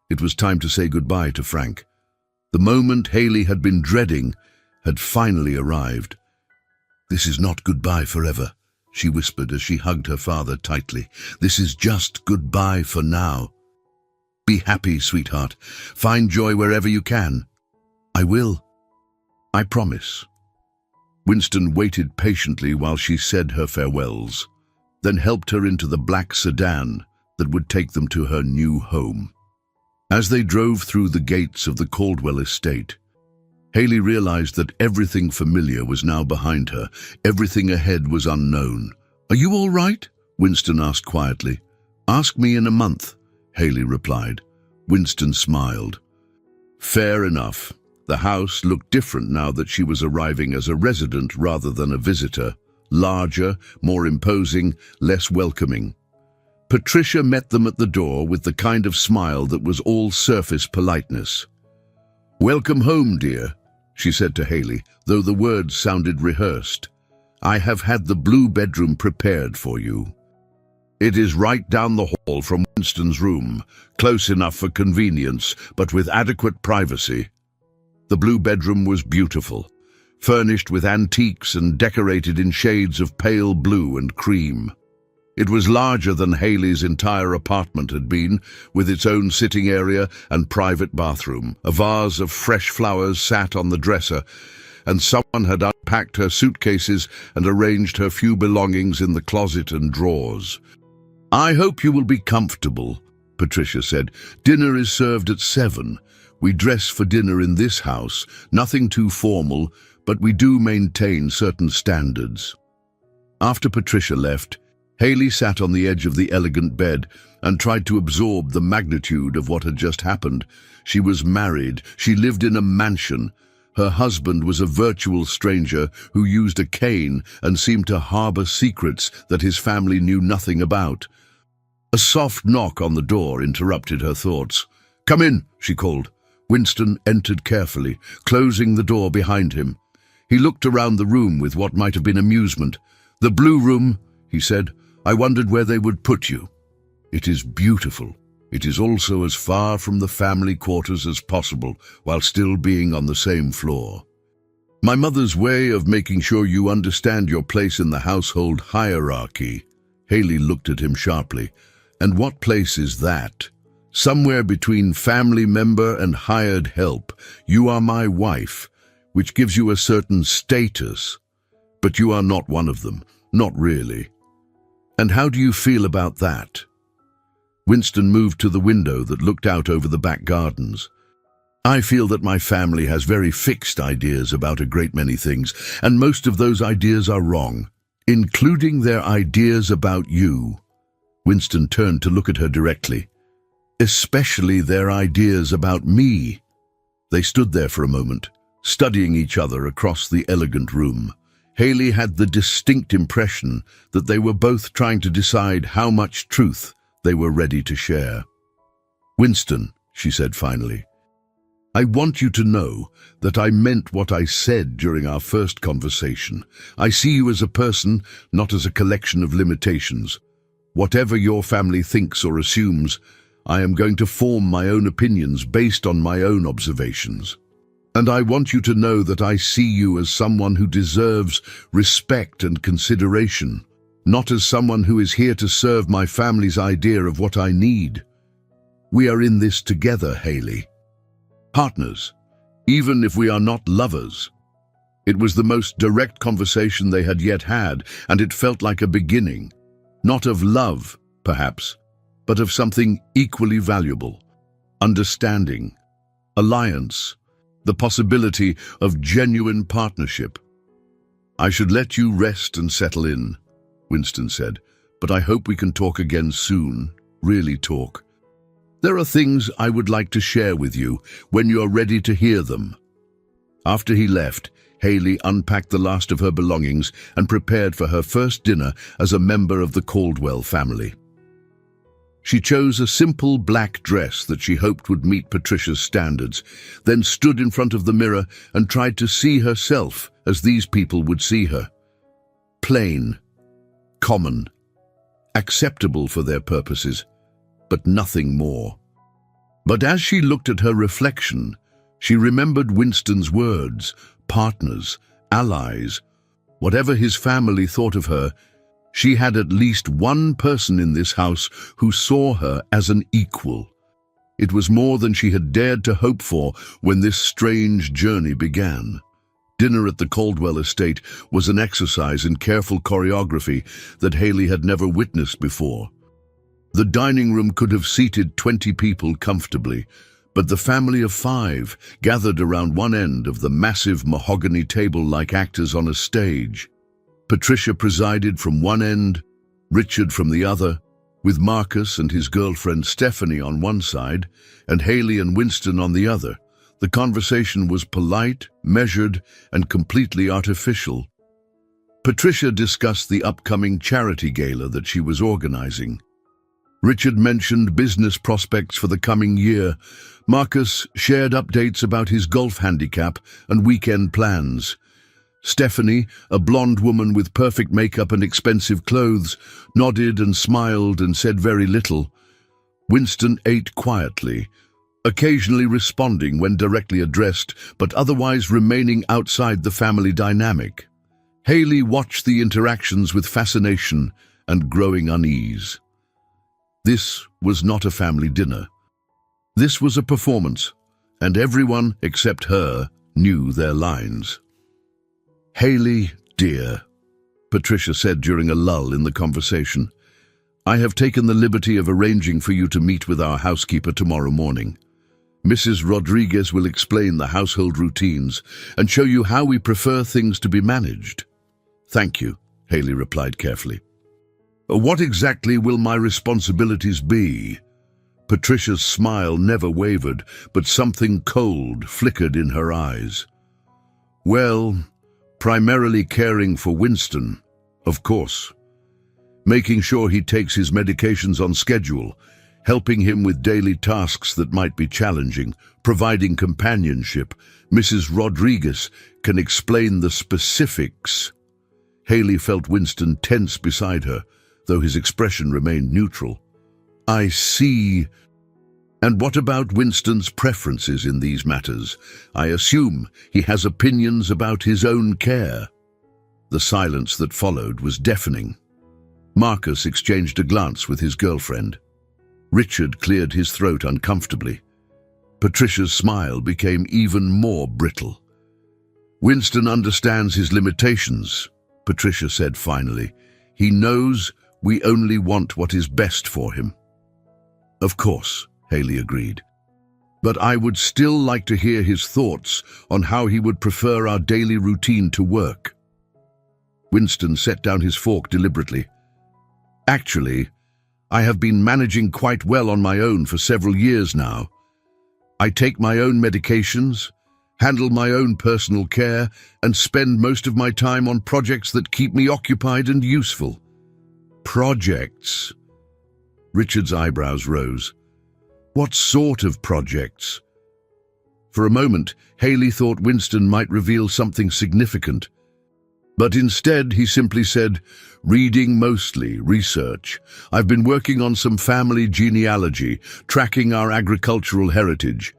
it was time to say goodbye to Frank. The moment Haley had been dreading had finally arrived. "This is not goodbye forever," she whispered as she hugged her father tightly. "This is just goodbye for now. Be happy, sweetheart. Find joy wherever you can." "I will. I promise." Winston waited patiently while she said her farewells, then helped her into the black sedan that would take them to her new home. As they drove through the gates of the Caldwell estate, Haley realized that everything familiar was now behind her. Everything ahead was unknown. "Are you all right?" Winston asked quietly. "Ask me in a month," Haley replied. Winston smiled. Fair enough. The house looked different now that she was arriving as a resident rather than a visitor. Larger, more imposing, less welcoming. Patricia met them at the door with the kind of smile that was all surface politeness. "Welcome home, dear," she said to Haley, though the words sounded rehearsed. "I have had the blue bedroom prepared for you. It is right down the hall from Winston's room, close enough for convenience, but with adequate privacy." The blue bedroom was beautiful, furnished with antiques and decorated in shades of pale blue and cream. It was larger than Haley's entire apartment had been, with its own sitting area and private bathroom. A vase of fresh flowers sat on the dresser, and someone had unpacked her suitcases and arranged her few belongings in the closet and drawers. "I hope you will be comfortable," Patricia said. "Dinner is served at 7. We dress for dinner in this house, nothing too formal, but we do maintain certain standards." After Patricia left, Haley sat on the edge of the elegant bed and tried to absorb the magnitude of what had just happened. She was married, she lived in a mansion. Her husband was a virtual stranger who used a cane and seemed to harbor secrets that his family knew nothing about. A soft knock on the door interrupted her thoughts. "Come in," she called. Winston entered carefully, closing the door behind him. He looked around the room with what might have been amusement. "The blue room," he said. "I wondered where they would put you. It is beautiful. It is also as far from the family quarters as possible, while still being on the same floor. My mother's way of making sure you understand your place in the household hierarchy." Haley looked at him sharply. "And what place is that?" "Somewhere between family member and hired help. You are my wife, which gives you a certain status. But you are not one of them. Not really. And how do you feel about that?" Winston moved to the window that looked out over the back gardens. "I feel that my family has very fixed ideas about a great many things, and most of those ideas are wrong, including their ideas about you." Winston turned to look at her directly. "Especially their ideas about me." They stood there for a moment, studying each other across the elegant room. Haley had the distinct impression that they were both trying to decide how much truth they were ready to share. "Winston," she said finally, "I want you to know that I meant what I said during our first conversation. I see you as a person, not as a collection of limitations. Whatever your family thinks or assumes, I am going to form my own opinions based on my own observations. And I want you to know that I see you as someone who deserves respect and consideration, not as someone who is here to serve my family's idea of what I need. We are in this together, Haley. Partners, even if we are not lovers." It was the most direct conversation they had yet had, and it felt like a beginning. Not of love, perhaps, but of something equally valuable. Understanding, alliance, the possibility of genuine partnership. "I should let you rest and settle in," Winston said, "but I hope we can talk again soon, really talk. There are things I would like to share with you when you are ready to hear them." After he left, Haley unpacked the last of her belongings and prepared for her first dinner as a member of the Caldwell family. She chose a simple black dress that she hoped would meet Patricia's standards, then stood in front of the mirror and tried to see herself as these people would see her. Plain, common, acceptable for their purposes, but nothing more. But as she looked at her reflection, she remembered Winston's words, partners, allies. Whatever his family thought of her, she had at least one person in this house who saw her as an equal. It was more than she had dared to hope for when this strange journey began. Dinner at the Caldwell estate was an exercise in careful choreography that Haley had never witnessed before. The dining room could have seated 20 people comfortably, but the family of 5 gathered around one end of the massive mahogany table like actors on a stage. Patricia presided from one end, Richard from the other, with Marcus and his girlfriend Stephanie on one side, and Haley and Winston on the other. The conversation was polite, measured, and completely artificial. Patricia discussed the upcoming charity gala that she was organizing. Richard mentioned business prospects for the coming year. Marcus shared updates about his golf handicap and weekend plans. Stephanie, a blonde woman with perfect makeup and expensive clothes, nodded and smiled and said very little. Winston ate quietly, occasionally responding when directly addressed, but otherwise remaining outside the family dynamic. Haley watched the interactions with fascination and growing unease. This was not a family dinner. This was a performance, and everyone except her knew their lines. "Haley, dear," Patricia said during a lull in the conversation, "I have taken the liberty of arranging for you to meet with our housekeeper tomorrow morning. Mrs. Rodriguez will explain the household routines and show you how we prefer things to be managed." "Thank you," Haley replied carefully. "What exactly will my responsibilities be?" Patricia's smile never wavered, but something cold flickered in her eyes. "Well, primarily caring for Winston, of course. Making sure he takes his medications on schedule, helping him with daily tasks that might be challenging, providing companionship. Mrs. Rodriguez can explain the specifics." Haley felt Winston tense beside her, though his expression remained neutral. "I see. And what about Winston's preferences in these matters? I assume he has opinions about his own care." The silence that followed was deafening. Marcus exchanged a glance with his girlfriend. Richard cleared his throat uncomfortably. Patricia's smile became even more brittle. "Winston understands his limitations," Patricia said finally. "He knows we only want what is best for him." "Of course," Haley agreed. "But I would still like to hear his thoughts on how he would prefer our daily routine to work." Winston set down his fork deliberately. "Actually, I have been managing quite well on my own for several years now. I take my own medications, handle my own personal care, and spend most of my time on projects that keep me occupied and useful." "Projects?" Richard's eyebrows rose. "What sort of projects?" For a moment, Haley thought Winston might reveal something significant. But instead, he simply said, "Reading mostly, research. I've been working on some family genealogy, tracking our agricultural heritage."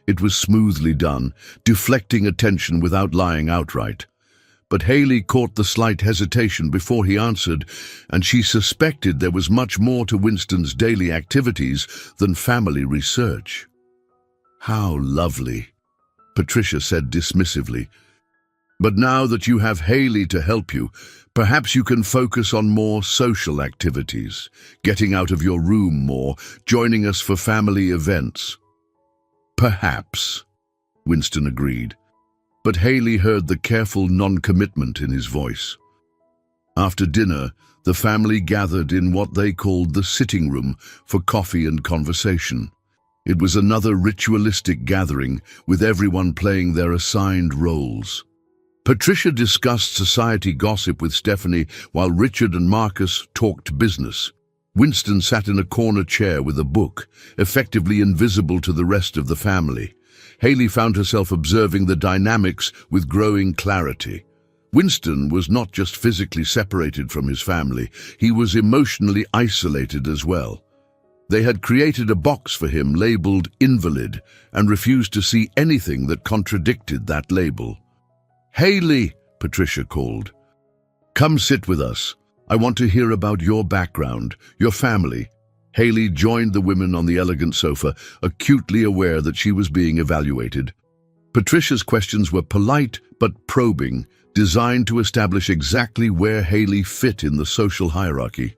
It was smoothly done, deflecting attention without lying outright. But Haley caught the slight hesitation before he answered, and she suspected there was much more to Winston's daily activities than family research. "How lovely," Patricia said dismissively. "But now that you have Haley to help you, perhaps you can focus on more social activities, getting out of your room more, joining us for family events." "Perhaps," Winston agreed, but Haley heard the careful non-commitment in his voice. After dinner, the family gathered in what they called the sitting room for coffee and conversation. It was another ritualistic gathering, with everyone playing their assigned roles. Patricia discussed society gossip with Stephanie, while Richard and Marcus talked business. Winston sat in a corner chair with a book, effectively invisible to the rest of the family. Haley found herself observing the dynamics with growing clarity. Winston was not just physically separated from his family, he was emotionally isolated as well. They had created a box for him labeled invalid and refused to see anything that contradicted that label. "Haley," Patricia called. "Come sit with us. I want to hear about your background, your family." Haley joined the women on the elegant sofa, acutely aware that she was being evaluated. Patricia's questions were polite but probing, designed to establish exactly where Haley fit in the social hierarchy.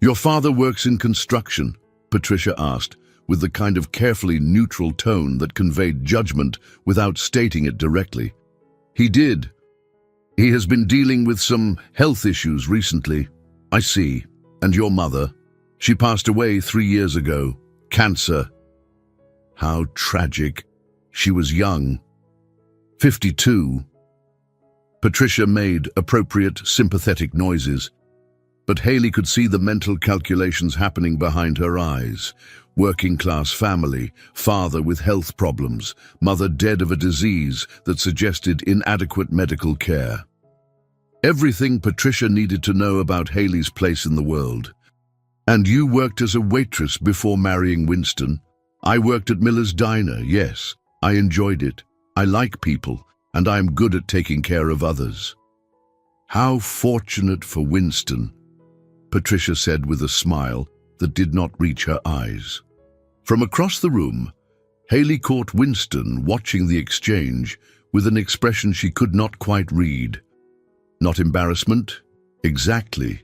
"Your father works in construction?" Patricia asked, with the kind of carefully neutral tone that conveyed judgment without stating it directly. "He did. He has been dealing with some health issues recently." "I see. And your mother?" "She passed away 3 years ago. Cancer." "How tragic. She was young." 52. Patricia made appropriate, sympathetic noises, but Haley could see the mental calculations happening behind her eyes. Working-class family, father with health problems, mother dead of a disease that suggested inadequate medical care. Everything Patricia needed to know about Haley's place in the world. "And you worked as a waitress before marrying Winston?" "I worked at Miller's Diner, yes. I enjoyed it. I like people, and I am good at taking care of others." "How fortunate for Winston." Patricia said with a smile that did not reach her eyes. From across the room, Haley caught Winston watching the exchange with an expression she could not quite read. Not embarrassment, exactly.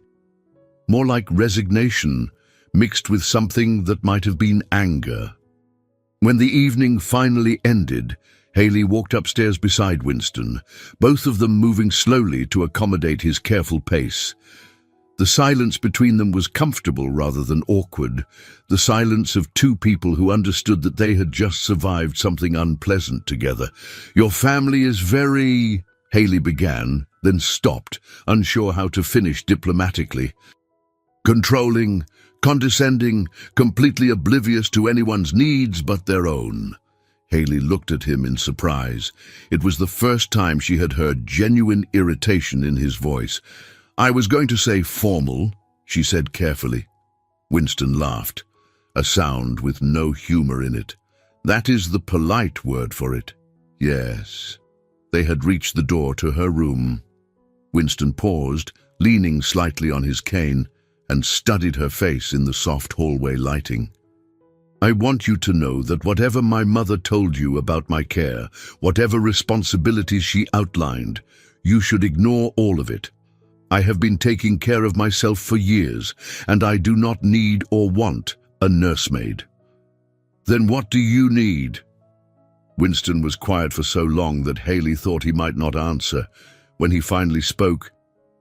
More like resignation, mixed with something that might have been anger. When the evening finally ended, Haley walked upstairs beside Winston, both of them moving slowly to accommodate his careful pace. The silence between them was comfortable rather than awkward, the silence of two people who understood that they had just survived something unpleasant together. "Your family is very—" Haley began, then stopped, unsure how to finish diplomatically. "Controlling, condescending, completely oblivious to anyone's needs but their own." Haley looked at him in surprise. It was the first time she had heard genuine irritation in his voice. "I was going to say formal," she said carefully. Winston laughed, a sound with no humor in it. "That is the polite word for it." "Yes." They had reached the door to her room. Winston paused, leaning slightly on his cane, and studied her face in the soft hallway lighting. "I want you to know that whatever my mother told you about my care, whatever responsibilities she outlined, you should ignore all of it. I have been taking care of myself for years, and I do not need or want a nursemaid." "Then what do you need?" Winston was quiet for so long that Haley thought he might not answer. When he finally spoke,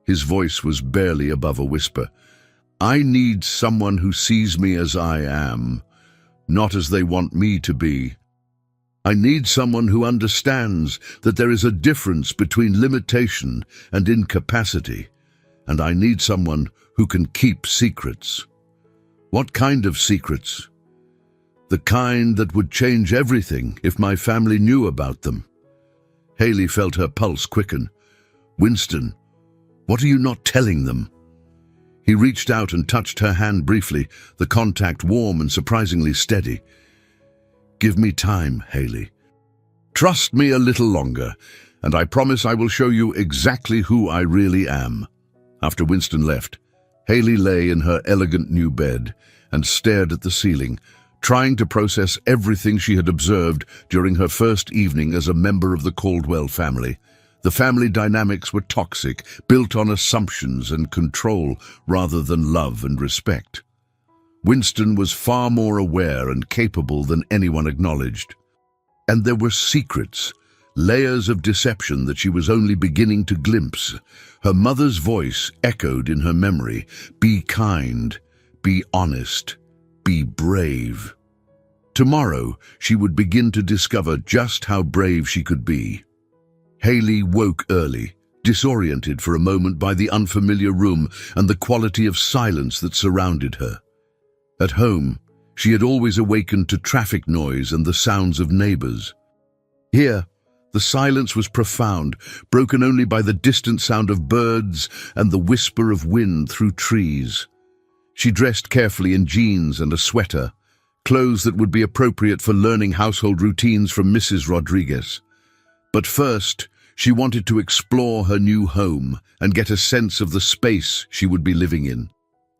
his voice was barely above a whisper. "I need someone who sees me as I am, not as they want me to be. I need someone who understands that there is a difference between limitation and incapacity, and I need someone who can keep secrets." "What kind of secrets?" "The kind that would change everything if my family knew about them." Haley felt her pulse quicken. "Winston, what are you not telling them?" He reached out and touched her hand briefly, the contact warm and surprisingly steady. "Give me time, Haley. Trust me a little longer, and I promise I will show you exactly who I really am." After Winston left, Haley lay in her elegant new bed and stared at the ceiling, trying to process everything she had observed during her first evening as a member of the Caldwell family. The family dynamics were toxic, built on assumptions and control rather than love and respect. Winston was far more aware and capable than anyone acknowledged. And there were secrets, layers of deception that she was only beginning to glimpse. Her mother's voice echoed in her memory: "Be kind, be honest, be brave." Tomorrow, she would begin to discover just how brave she could be. Haley woke early, disoriented for a moment by the unfamiliar room and the quality of silence that surrounded her. At home, she had always awakened to traffic noise and the sounds of neighbors. Here, the silence was profound, broken only by the distant sound of birds and the whisper of wind through trees. She dressed carefully in jeans and a sweater, clothes that would be appropriate for learning household routines from Mrs. Rodriguez. But first, she wanted to explore her new home and get a sense of the space she would be living in.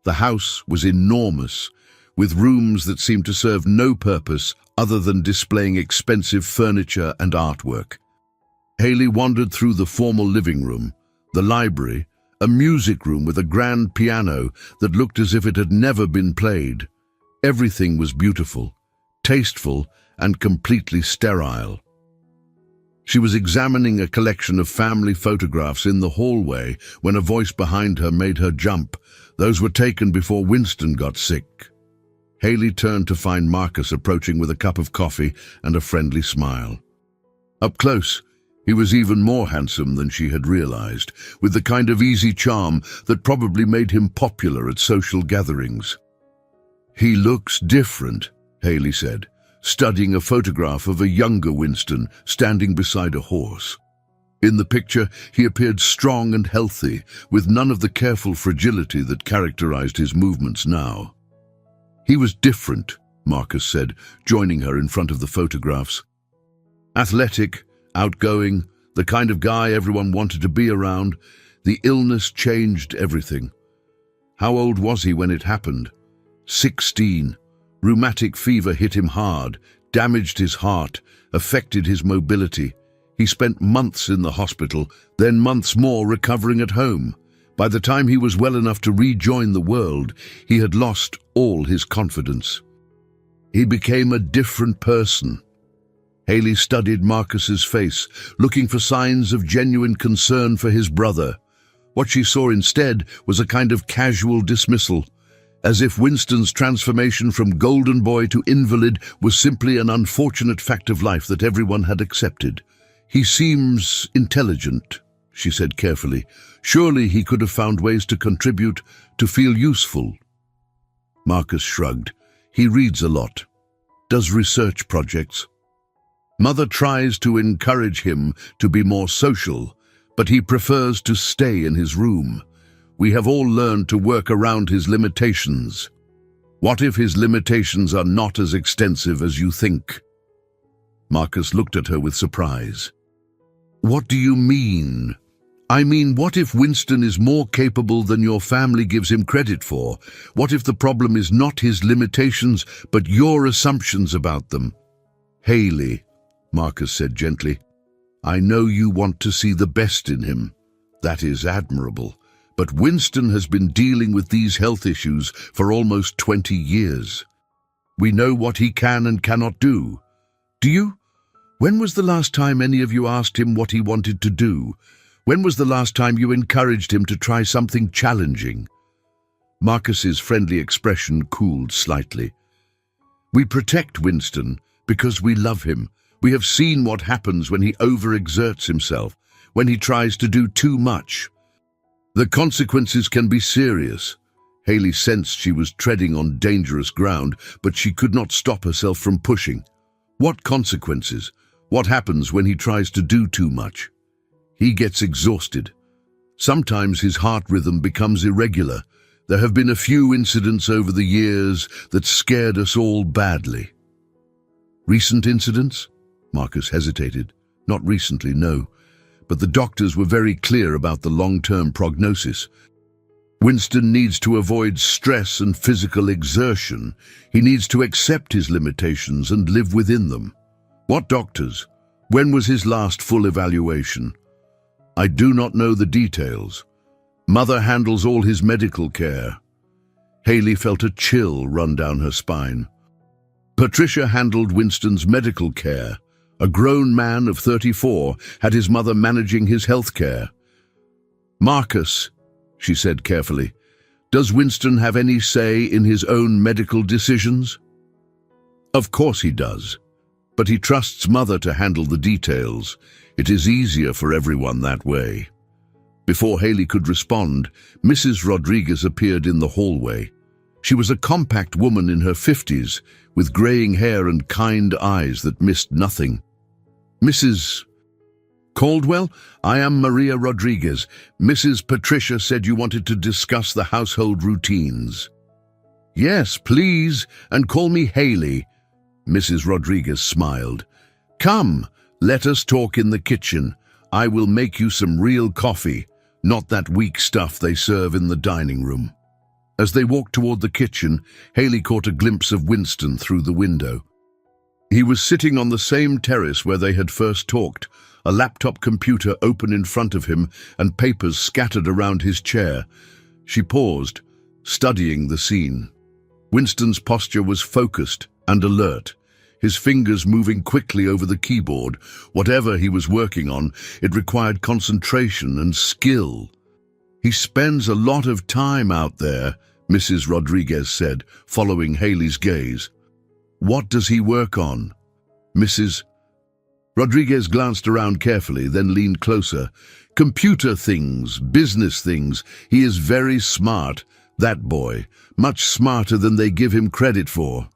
The house was enormous, with rooms that seemed to serve no purpose other than displaying expensive furniture and artwork. Haley wandered through the formal living room, the library, a music room with a grand piano that looked as if it had never been played. Everything was beautiful, tasteful, and completely sterile. She was examining a collection of family photographs in the hallway when a voice behind her made her jump. Those were taken before Winston got sick. Haley turned to find Marcus approaching with a cup of coffee and a friendly smile. Up close, he was even more handsome than she had realized, with the kind of easy charm that probably made him popular at social gatherings. "He looks different," Haley said, studying a photograph of a younger Winston standing beside a horse. In the picture, he appeared strong and healthy, with none of the careful fragility that characterized his movements now. "He was different," Marcus said, joining her in front of the photographs. "Athletic, outgoing, the kind of guy everyone wanted to be around. The illness changed everything." How old was he when it happened? 16. Rheumatic fever hit him hard, damaged his heart, affected his mobility. He spent months in the hospital, then months more recovering at home. By the time he was well enough to rejoin the world, he had lost all his confidence. He became a different person. Haley studied Marcus's face, looking for signs of genuine concern for his brother. What she saw instead was a kind of casual dismissal, as if Winston's transformation from golden boy to invalid was simply an unfortunate fact of life that everyone had accepted. "He seems intelligent," she said carefully. "Surely he could have found ways to contribute, to feel useful." Marcus shrugged. "He reads a lot, does research projects. Mother tries to encourage him to be more social, but he prefers to stay in his room. We have all learned to work around his limitations. What if his limitations are not as extensive as you think?" Marcus looked at her with surprise. "What do you mean?" "I mean, what if Winston is more capable than your family gives him credit for? What if the problem is not his limitations, but your assumptions about them?" "Haley," Marcus said gently, "I know you want to see the best in him. That is admirable. But Winston has been dealing with these health issues for almost 20 years. We know what he can and cannot do. Do you? When was the last time any of you asked him what he wanted to do? When was the last time you encouraged him to try something challenging?" Marcus's friendly expression cooled slightly. "We protect Winston because we love him. We have seen what happens when he overexerts himself, when he tries to do too much. The consequences can be serious." Haley sensed she was treading on dangerous ground, but she could not stop herself from pushing. "What consequences? What happens when he tries to do too much?" "He gets exhausted. Sometimes his heart rhythm becomes irregular. There have been a few incidents over the years that scared us all badly." "Recent incidents?" Marcus hesitated. "Not recently, no. But the doctors were very clear about the long-term prognosis. Winston needs to avoid stress and physical exertion. He needs to accept his limitations and live within them." "What doctors? When was his last full evaluation?" "I do not know the details. Mother handles all his medical care." Haley felt a chill run down her spine. Patricia handled Winston's medical care. A grown man of 34 had his mother managing his health care. "Marcus," she said carefully, "does Winston have any say in his own medical decisions?" "Of course he does, but he trusts Mother to handle the details. It is easier for everyone that way." Before Haley could respond, Mrs. Rodriguez appeared in the hallway. She was a compact woman in her 50s, with graying hair and kind eyes that missed nothing. "Mrs. Caldwell, I am Maria Rodriguez. Mrs. Patricia said you wanted to discuss the household routines." "Yes, please, and call me Haley." Mrs. Rodriguez smiled. "Come, let us talk in the kitchen. I will make you some real coffee, not that weak stuff they serve in the dining room." As they walked toward the kitchen, Haley caught a glimpse of Winston through the window. He was sitting on the same terrace where they had first talked, a laptop computer open in front of him and papers scattered around his chair. She paused, studying the scene. Winston's posture was focused and alert, his fingers moving quickly over the keyboard. Whatever he was working on, it required concentration and skill. "He spends a lot of time out there," Mrs. Rodriguez said, following Haley's gaze. "What does he work on?" Mrs. Rodriguez glanced around carefully, then leaned closer. "Computer things, business things. He is very smart, that boy, much smarter than they give him credit for."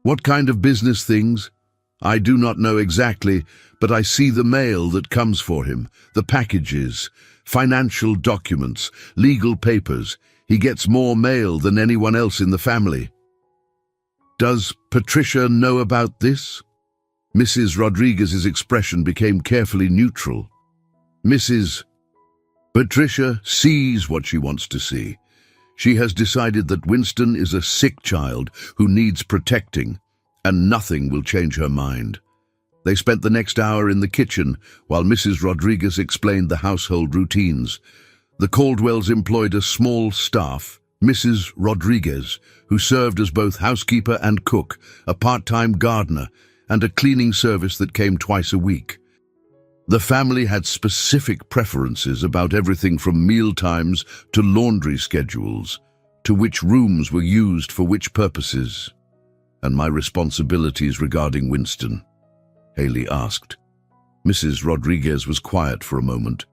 "What kind of business things?" "I do not know exactly, but I see the mail that comes for him, the packages, financial documents, legal papers. He gets more mail than anyone else in the family." "Does Patricia know about this?" Mrs. Rodriguez's expression became carefully neutral. Mrs. Patricia sees what she wants to see. She has decided that Winston is a sick child who needs protecting, and nothing will change her mind. They spent the next hour in the kitchen while Mrs. Rodriguez explained the household routines. The Caldwells employed a small staff, Mrs. Rodriguez, who served as both housekeeper and cook, a part-time gardener, and a cleaning service that came twice a week. The family had specific preferences about everything from meal times to laundry schedules, to which rooms were used for which purposes. "And my responsibilities regarding Winston?" Haley asked. Mrs. Rodriguez was quiet for a moment,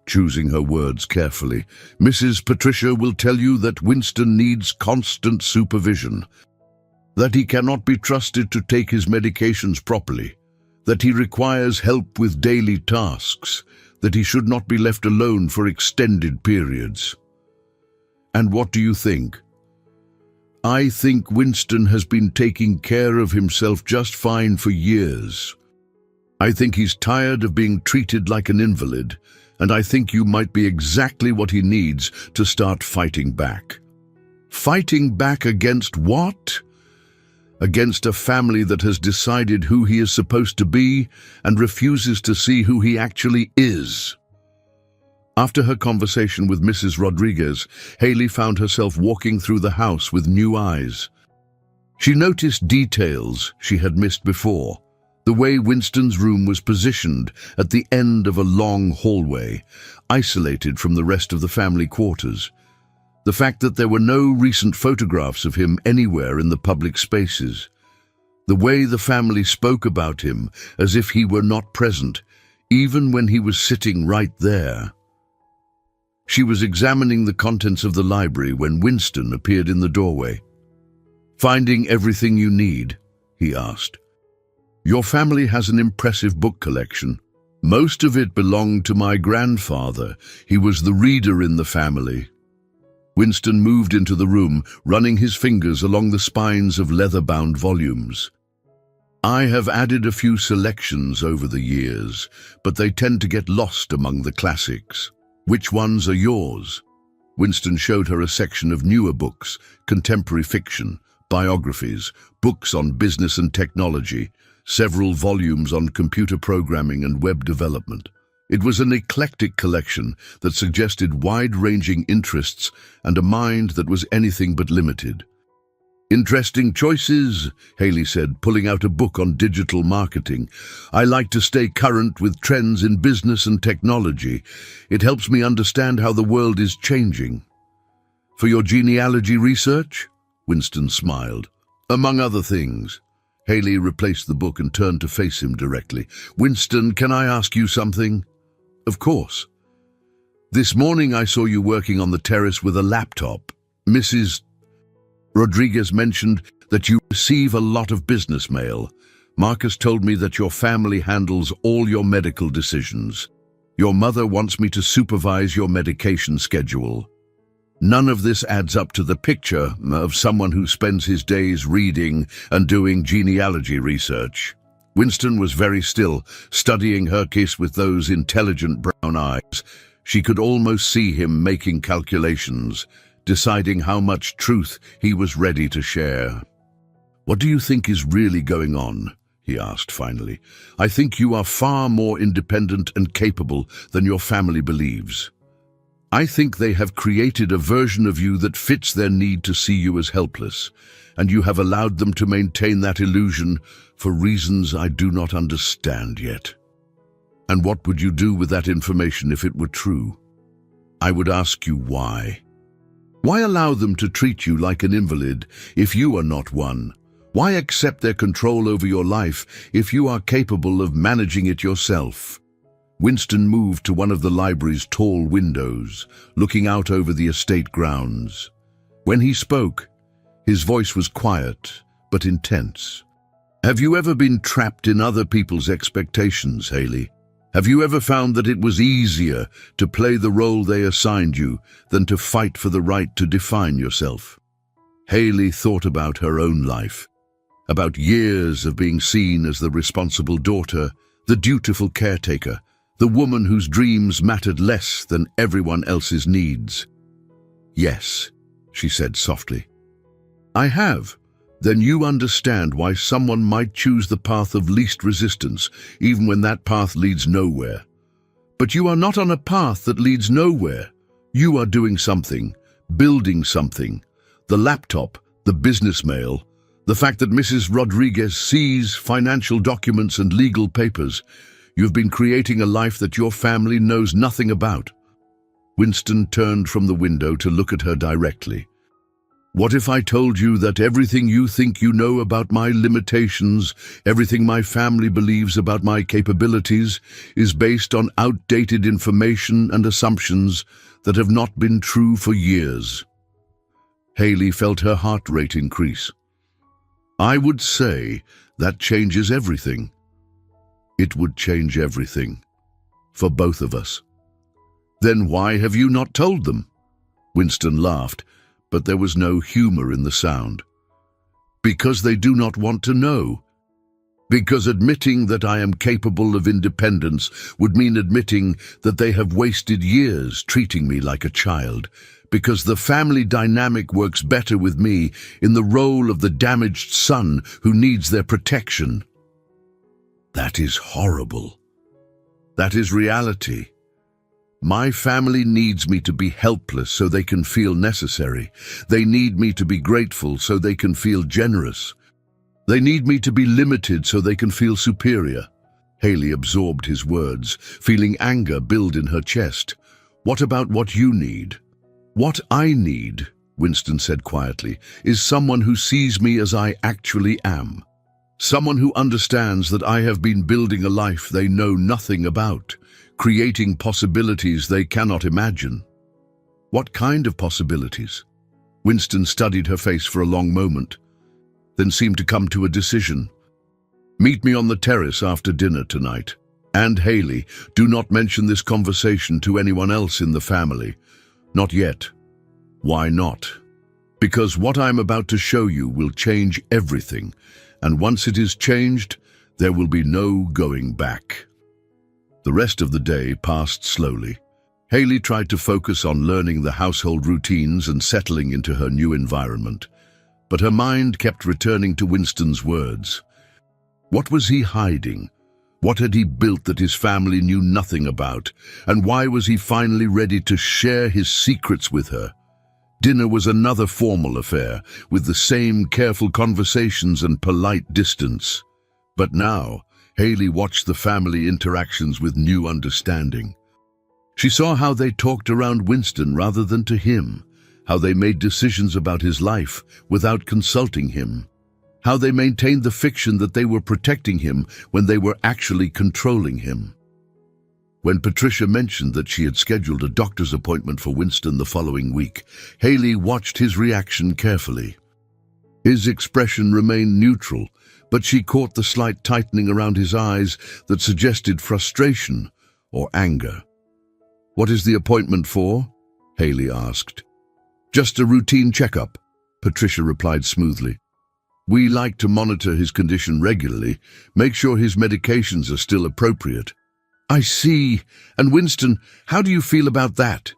choosing her words carefully. "Mrs. Patricia will tell you that Winston needs constant supervision, that he cannot be trusted to take his medications properly, that he requires help with daily tasks, that he should not be left alone for extended periods." "And what do you think?" "I think Winston has been taking care of himself just fine for years. I think he's tired of being treated like an invalid, and I think you might be exactly what he needs to start fighting back." "Fighting back against what?" "Against a family that has decided who he is supposed to be and refuses to see who he actually is." After her conversation with Mrs. Rodriguez, Haley found herself walking through the house with new eyes. She noticed details she had missed before. The way Winston's room was positioned at the end of a long hallway, isolated from the rest of the family quarters. The fact that there were no recent photographs of him anywhere in the public spaces. The way the family spoke about him as if he were not present, even when he was sitting right there. She was examining the contents of the library when Winston appeared in the doorway. "Finding everything you need?" he asked. "Your family has an impressive book collection. Most of it belonged to my grandfather. He was the reader in the family." Winston moved into the room, running his fingers along the spines of leather-bound volumes. "I have added a few selections over the years, but they tend to get lost among the classics. Which ones are yours?" Winston showed her a section of newer books, contemporary fiction, biographies, books on business and technology, several volumes on computer programming and web development. It was an eclectic collection that suggested wide-ranging interests and a mind that was anything but limited. "Interesting choices," Haley said, pulling out a book on digital marketing. "I like to stay current with trends in business and technology. It helps me understand how the world is changing." "For your genealogy research?" Winston smiled. "Among other things." Haley replaced the book and turned to face him directly. "Winston, can I ask you something?" "Of course." "This morning I saw you working on the terrace with a laptop. Mrs. Rodriguez mentioned that you receive a lot of business mail. Marcus told me that your family handles all your medical decisions. Your mother wants me to supervise your medication schedule. None of this adds up to the picture of someone who spends his days reading and doing genealogy research." Winston was very still, studying her case with those intelligent brown eyes. She could almost see him making calculations, deciding how much truth he was ready to share. "What do you think is really going on?" he asked finally. "I think you are far more independent and capable than your family believes. I think they have created a version of you that fits their need to see you as helpless, and you have allowed them to maintain that illusion for reasons I do not understand yet." "And what would you do with that information if it were true?" "I would ask you why. Why allow them to treat you like an invalid if you are not one? Why accept their control over your life if you are capable of managing it yourself?" Winston moved to one of the library's tall windows, looking out over the estate grounds. When he spoke, his voice was quiet but intense. "Have you ever been trapped in other people's expectations, Haley? Have you ever found that it was easier to play the role they assigned you than to fight for the right to define yourself?" Haley thought about her own life, about years of being seen as the responsible daughter, the dutiful caretaker, the woman whose dreams mattered less than everyone else's needs. Yes, she said softly. I have. Then you understand why someone might choose the path of least resistance, even when that path leads nowhere. But you are not on a path that leads nowhere. You are doing something, building something. The laptop, the business mail, the fact that Mrs. Rodriguez sees financial documents and legal papers. You've been creating a life that your family knows nothing about. Winston turned from the window to look at her directly. What if I told you that everything you think you know about my limitations, everything my family believes about my capabilities, is based on outdated information and assumptions that have not been true for years? Haley felt her heart rate increase. I would say that changes everything. It would change everything. For both of us. Then why have you not told them? Winston laughed, but there was no humor in the sound. Because they do not want to know. Because admitting that I am capable of independence would mean admitting that they have wasted years treating me like a child. Because the family dynamic works better with me in the role of the damaged son who needs their protection. That is horrible. That is reality. My family needs me to be helpless so they can feel necessary. They need me to be grateful so they can feel generous. They need me to be limited so they can feel superior. Haley absorbed his words, feeling anger build in her chest. What about what you need? What I need, Winston said quietly, is someone who sees me as I actually am. Someone who understands that I have been building a life they know nothing about, creating possibilities they cannot imagine. What kind of possibilities? Winston studied her face for a long moment, then seemed to come to a decision. Meet me on the terrace after dinner tonight. And Haley, do not mention this conversation to anyone else in the family. Not yet. Why not? Because what I'm about to show you will change everything, and once it is changed, there will be no going back. The rest of the day passed slowly. Haley tried to focus on learning the household routines and settling into her new environment, but her mind kept returning to Winston's words. What was he hiding? What had he built that his family knew nothing about? And why was he finally ready to share his secrets with her? Dinner was another formal affair, with the same careful conversations and polite distance. But now, Haley watched the family interactions with new understanding. She saw how they talked around Winston rather than to him, how they made decisions about his life without consulting him, how they maintained the fiction that they were protecting him when they were actually controlling him. When Patricia mentioned that she had scheduled a doctor's appointment for Winston the following week, Haley watched his reaction carefully. His expression remained neutral, but she caught the slight tightening around his eyes that suggested frustration or anger. What is the appointment for? Haley asked. Just a routine checkup, Patricia replied smoothly. We like to monitor his condition regularly, make sure his medications are still appropriate. I see. And Winston, how do you feel about that?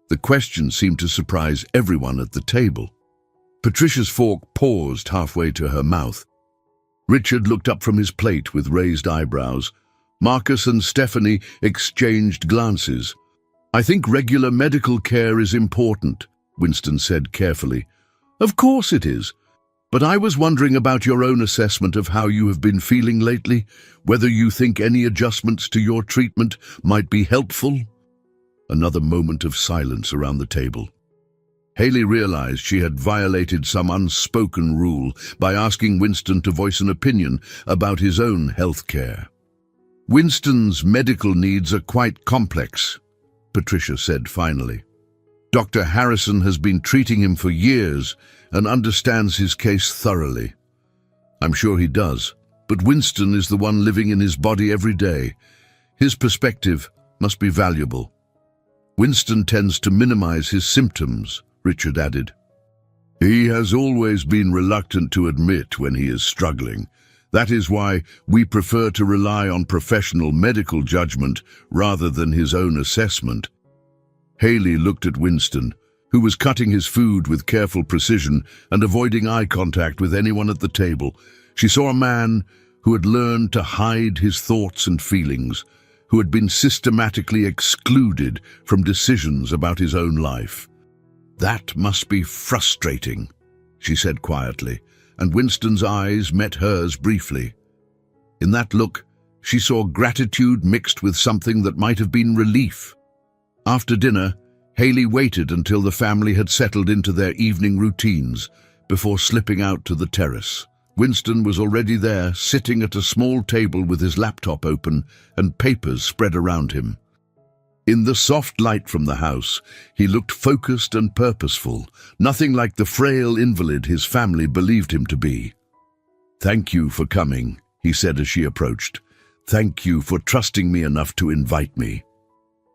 The question seemed to surprise everyone at the table. Patricia's fork paused halfway to her mouth. Richard looked up from his plate with raised eyebrows. Marcus and Stephanie exchanged glances. I think regular medical care is important, Winston said carefully. Of course it is. But I was wondering about your own assessment of how you have been feeling lately, whether you think any adjustments to your treatment might be helpful. Another moment of silence around the table. Haley realized she had violated some unspoken rule by asking Winston to voice an opinion about his own health care. Winston's medical needs are quite complex, Patricia said finally. Dr. Harrison has been treating him for years and understands his case thoroughly. I'm sure he does, but Winston is the one living in his body every day. His perspective must be valuable. Winston tends to minimize his symptoms, Richard added. He has always been reluctant to admit when he is struggling. That is why we prefer to rely on professional medical judgment rather than his own assessment. Haley looked at Winston, who was cutting his food with careful precision and avoiding eye contact with anyone at the table. She saw a man who had learned to hide his thoughts and feelings, who had been systematically excluded from decisions about his own life. "That must be frustrating," she said quietly, and Winston's eyes met hers briefly. In that look, she saw gratitude mixed with something that might have been relief. After dinner, Haley waited until the family had settled into their evening routines before slipping out to the terrace. Winston was already there, sitting at a small table with his laptop open and papers spread around him. In the soft light from the house, he looked focused and purposeful, nothing like the frail invalid his family believed him to be. "Thank you for coming," he said as she approached. "Thank you for trusting me enough to invite me."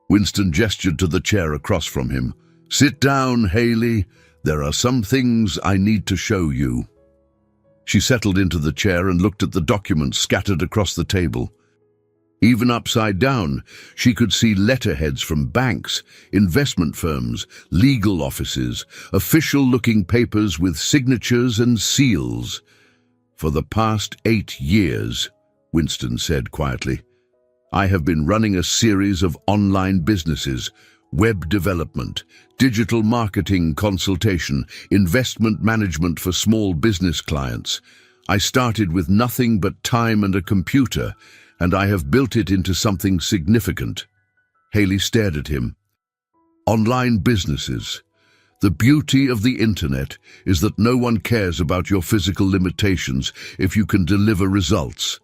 Winston gestured to the chair across from him. "Sit down, Haley. There are some things I need to show you." She settled into the chair and looked at the documents scattered across the table. Even upside down, she could see letterheads from banks, investment firms, legal offices, official-looking papers with signatures and seals. "For the past 8 years," Winston said quietly, "I have been running a series of online businesses, web development, digital marketing consultation, investment management for small business clients. I started with nothing but time and a computer, and I have built it into something significant." Haley stared at him. "Online businesses. The beauty of the internet is that no one cares about your physical limitations if you can deliver results.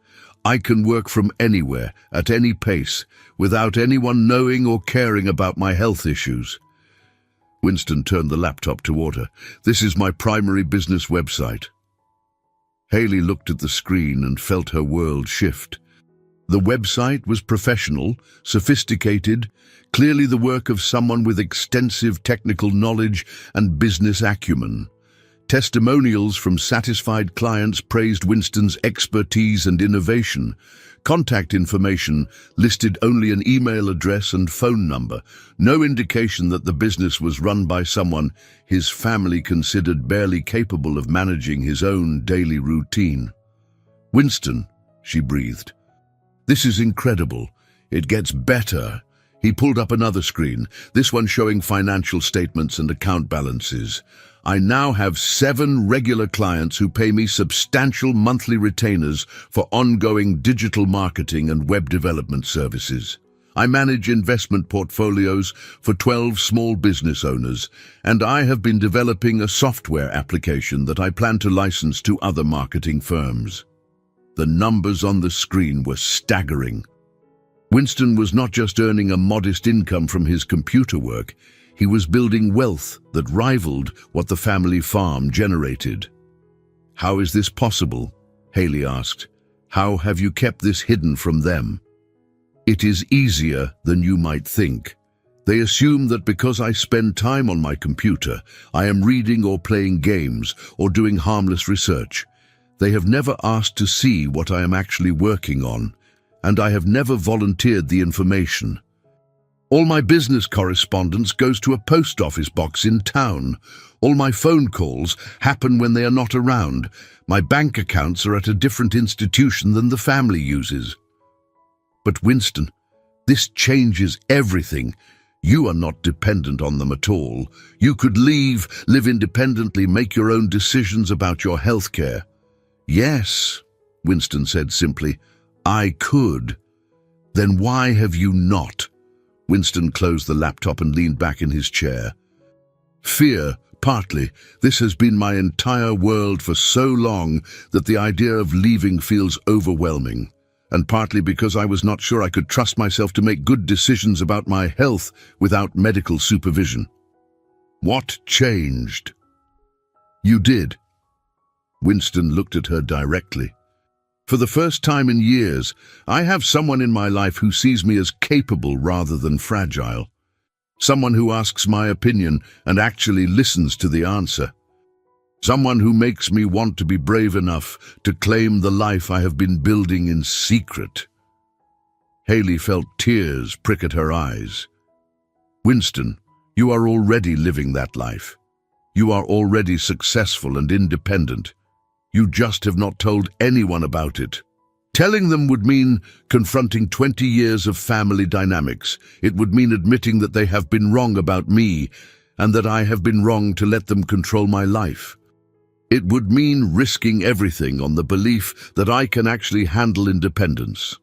I can work from anywhere, at any pace, without anyone knowing or caring about my health issues." Winston turned the laptop toward her. "This is my primary business website." Haley looked at the screen and felt her world shift. The website was professional, sophisticated, clearly the work of someone with extensive technical knowledge and business acumen. Testimonials from satisfied clients praised Winston's expertise and innovation. Contact information listed only an email address and phone number, no indication that the business was run by someone his family considered barely capable of managing his own daily routine. "Winston," she breathed, "this is incredible. It gets better." He pulled up another screen, this one showing financial statements and account balances. "I now have 7 regular clients who pay me substantial monthly retainers for ongoing digital marketing and web development services. I manage investment portfolios for 12 small business owners, and I have been developing a software application that I plan to license to other marketing firms." The numbers on the screen were staggering. Winston was not just earning a modest income from his computer work, he was building wealth that rivaled what the family farm generated. "How is this possible?" Haley asked. "How have you kept this hidden from them?" "It is easier than you might think. They assume that because I spend time on my computer, I am reading or playing games or doing harmless research. They have never asked to see what I am actually working on, and I have never volunteered the information. All my business correspondence goes to a post office box in town. All my phone calls happen when they are not around. My bank accounts are at a different institution than the family uses." "But Winston, this changes everything. You are not dependent on them at all. You could leave, live independently, make your own decisions about your health care." "Yes," Winston said simply, "I could." "Then why have you not?" Winston closed the laptop and leaned back in his chair. "Fear, partly. This has been my entire world for so long that the idea of leaving feels overwhelming. And partly because I was not sure I could trust myself to make good decisions about my health without medical supervision." "What changed?" "You did." Winston looked at her directly. "For the first time in years, I have someone in my life who sees me as capable rather than fragile. Someone who asks my opinion and actually listens to the answer. Someone who makes me want to be brave enough to claim the life I have been building in secret." Haley felt tears prick at her eyes. "Winston, You are already living that life. You are already successful and independent. You just have not told anyone about it. Telling them would mean confronting 20 years of family dynamics. It would mean admitting that they have been wrong about me and that I have been wrong to let them control my life. It would mean risking everything on the belief that I can actually handle independence.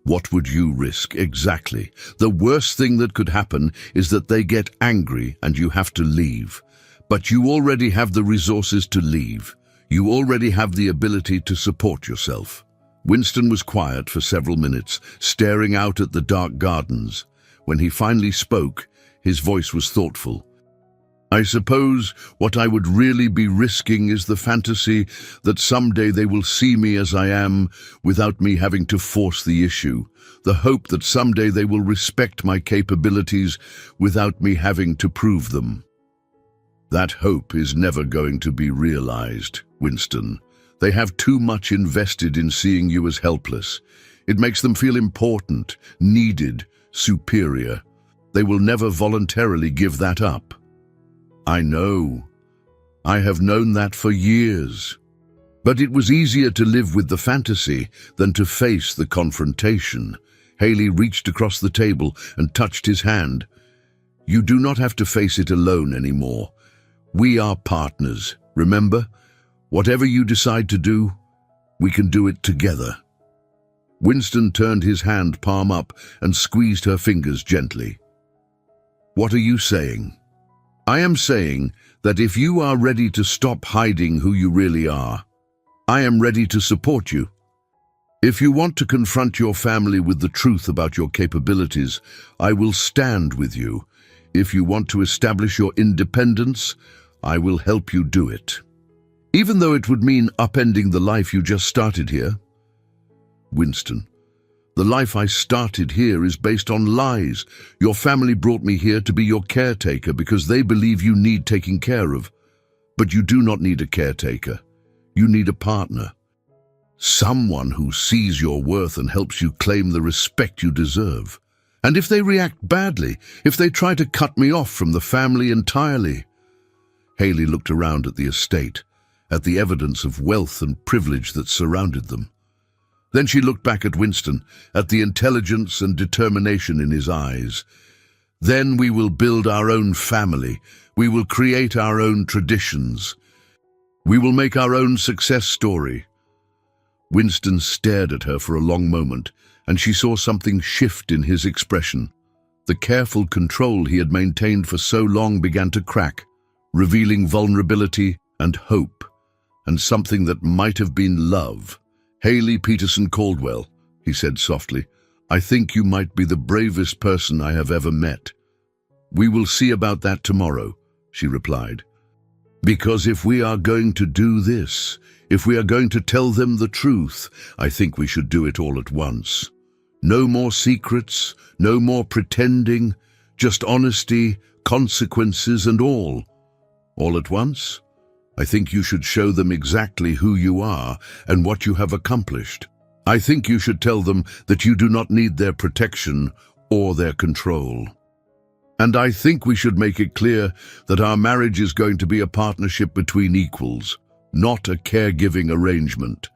What would you risk exactly? The worst thing that could happen is that they get angry and you have to leave. But you already have the resources to leave. You already have the ability to support yourself. Winston was quiet for several minutes, staring out at the dark gardens. When he finally spoke, his voice was thoughtful. I suppose what I would really be risking is the fantasy that someday they will see me as I am without me having to force the issue. The hope that someday they will respect my capabilities without me having to prove them. That hope is never going to be realized, Winston. They have too much invested in seeing you as helpless. It makes them feel important, needed, superior. They will never voluntarily give that up. I know. I have known that for years. But it was easier to live with the fantasy than to face the confrontation. Haley reached across the table and touched his hand. You do not have to face it alone anymore. We are partners, remember? Whatever you decide to do, we can do it together. Winston turned his hand palm up and squeezed her fingers gently. What are you saying? I am saying that if you are ready to stop hiding who you really are, I am ready to support you. If you want to confront your family with the truth about your capabilities, I will stand with you. If you want to establish your independence, I will help you do it. Even though it would mean upending the life you just started here. Winston, the life I started here is based on lies. Your family brought me here to be your caretaker because they believe you need taking care of. But you do not need a caretaker. You need a partner. Someone who sees your worth and helps you claim the respect you deserve. And if they react badly, if they try to cut me off from the family entirely. Haley looked around at the estate, at the evidence of wealth and privilege that surrounded them. Then she looked back at Winston, at the intelligence and determination in his eyes. Then we will build our own family. We will create our own traditions. We will make our own success story. Winston stared at her for a long moment, and she saw something shift in his expression. The careful control he had maintained for so long began to crack, revealing vulnerability and hope, and something that might have been love. Haley Peterson Caldwell, he said softly, I think you might be the bravest person I have ever met. We will see about that tomorrow, she replied. Because if we are going to do this, if we are going to tell them the truth, I think we should do it all at once. No more secrets, no more pretending, just honesty, consequences and all. All at once? I think you should show them exactly who you are and what you have accomplished. I think you should tell them that you do not need their protection or their control. And I think we should make it clear that our marriage is going to be a partnership between equals, not a caregiving arrangement.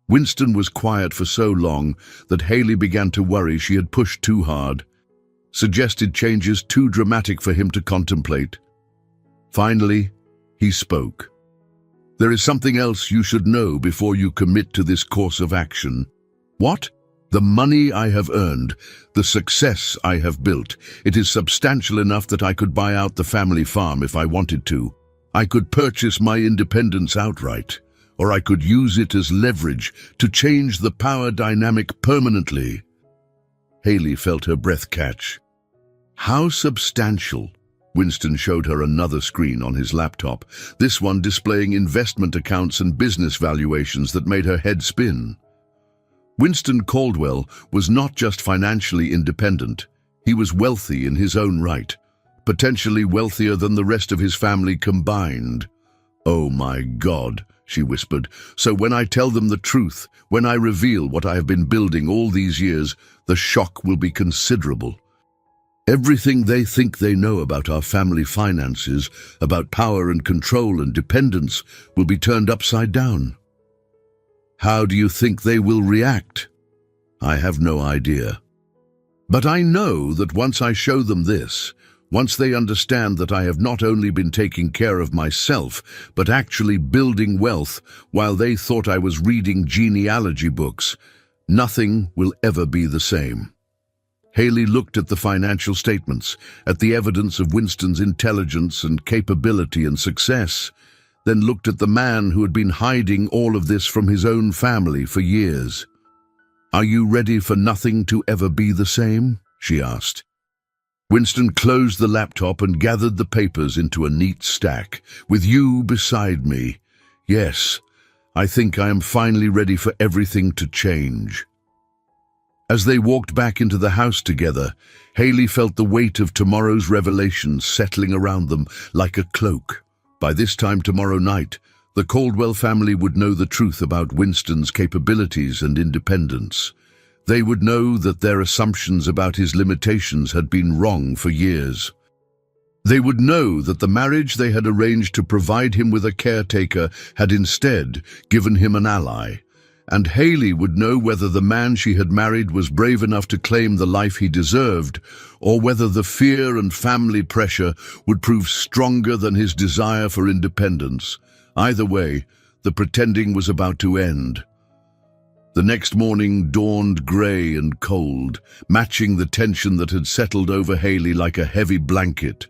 Winston was quiet for so long that Haley began to worry she had pushed too hard, suggested changes too dramatic for him to contemplate. Finally, he spoke. There is something else you should know before you commit to this course of action. What? The money I have earned, the success I have built, it is substantial enough that I could buy out the family farm if I wanted to. I could purchase my independence outright, or I could use it as leverage to change the power dynamic permanently. Haley felt her breath catch. How substantial? Winston showed her another screen on his laptop, this one displaying investment accounts and business valuations that made her head spin. Winston Caldwell was not just financially independent, he was wealthy in his own right, potentially wealthier than the rest of his family combined. Oh my God, she whispered, so when I tell them the truth, when I reveal what I have been building all these years, the shock will be considerable. Everything they think they know about our family finances, about power and control and dependence, will be turned upside down. How do you think they will react? I have no idea. But I know that once I show them this, once they understand that I have not only been taking care of myself, but actually building wealth while they thought I was reading genealogy books, nothing will ever be the same. Haley looked at the financial statements, at the evidence of Winston's intelligence and capability and success, then looked at the man who had been hiding all of this from his own family for years. "Are you ready for nothing to ever be the same?" she asked. Winston closed the laptop and gathered the papers into a neat stack. "With you beside me, yes, I think I am finally ready for everything to change." As they walked back into the house together, Haley felt the weight of tomorrow's revelations settling around them like a cloak. By this time tomorrow night, the Caldwell family would know the truth about Winston's capabilities and independence. They would know that their assumptions about his limitations had been wrong for years. They would know that the marriage they had arranged to provide him with a caretaker had instead given him an ally. And Haley would know whether the man she had married was brave enough to claim the life he deserved, or whether the fear and family pressure would prove stronger than his desire for independence. Either way, the pretending was about to end. The next morning dawned grey and cold, matching the tension that had settled over Haley like a heavy blanket.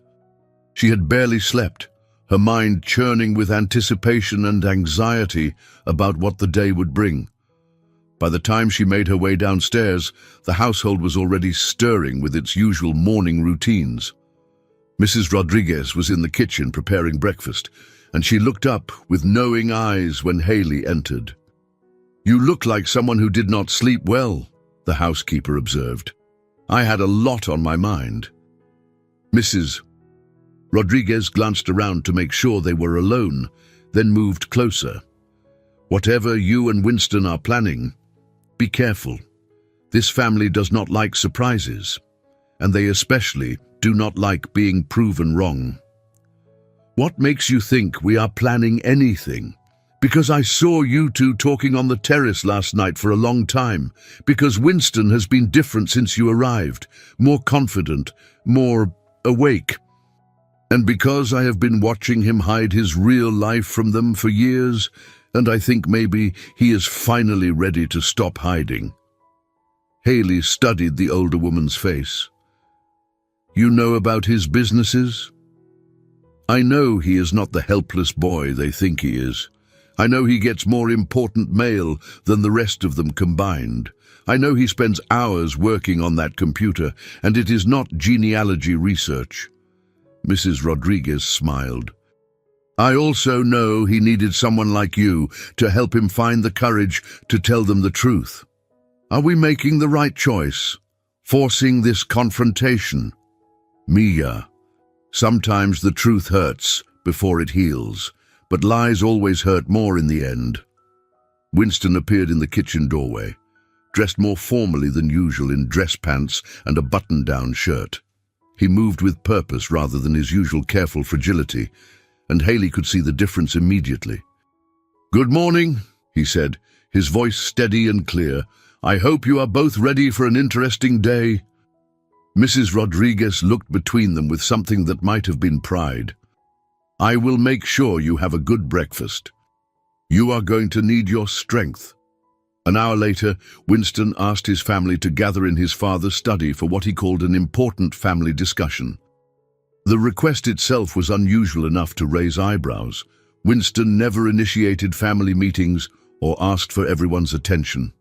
She had barely slept, her mind churning with anticipation and anxiety about what the day would bring. By the time she made her way downstairs, the household was already stirring with its usual morning routines. Mrs. Rodriguez was in the kitchen preparing breakfast, and she looked up with knowing eyes when Haley entered. "You look like someone who did not sleep well," the housekeeper observed. "I had a lot on my mind." Mrs. Rodriguez glanced around to make sure they were alone, then moved closer. "Whatever you and Winston are planning, be careful. This family does not like surprises, and they especially do not like being proven wrong." "What makes you think we are planning anything?" "Because I saw you two talking on the terrace last night for a long time. Because Winston has been different since you arrived, more confident, more awake. And because I have been watching him hide his real life from them for years, and I think maybe he is finally ready to stop hiding." Haley studied the older woman's face. "You know about his businesses?" "I know he is not the helpless boy they think he is. I know he gets more important mail than the rest of them combined. I know he spends hours working on that computer, and it is not genealogy research." Mrs. Rodriguez smiled. "I also know he needed someone like you to help him find the courage to tell them the truth. Are we making the right choice, forcing this confrontation?" "Mia, sometimes the truth hurts before it heals, but lies always hurt more in the end." Winston appeared in the kitchen doorway, dressed more formally than usual in dress pants and a button-down shirt. He moved with purpose rather than his usual careful fragility, and Haley could see the difference immediately. "Good morning," he said, his voice steady and clear. "I hope you are both ready for an interesting day." Mrs. Rodriguez looked between them with something that might have been pride. "I will make sure you have a good breakfast. You are going to need your strength." An hour later, Winston asked his family to gather in his father's study for what he called an important family discussion. The request itself was unusual enough to raise eyebrows. Winston never initiated family meetings or asked for everyone's attention.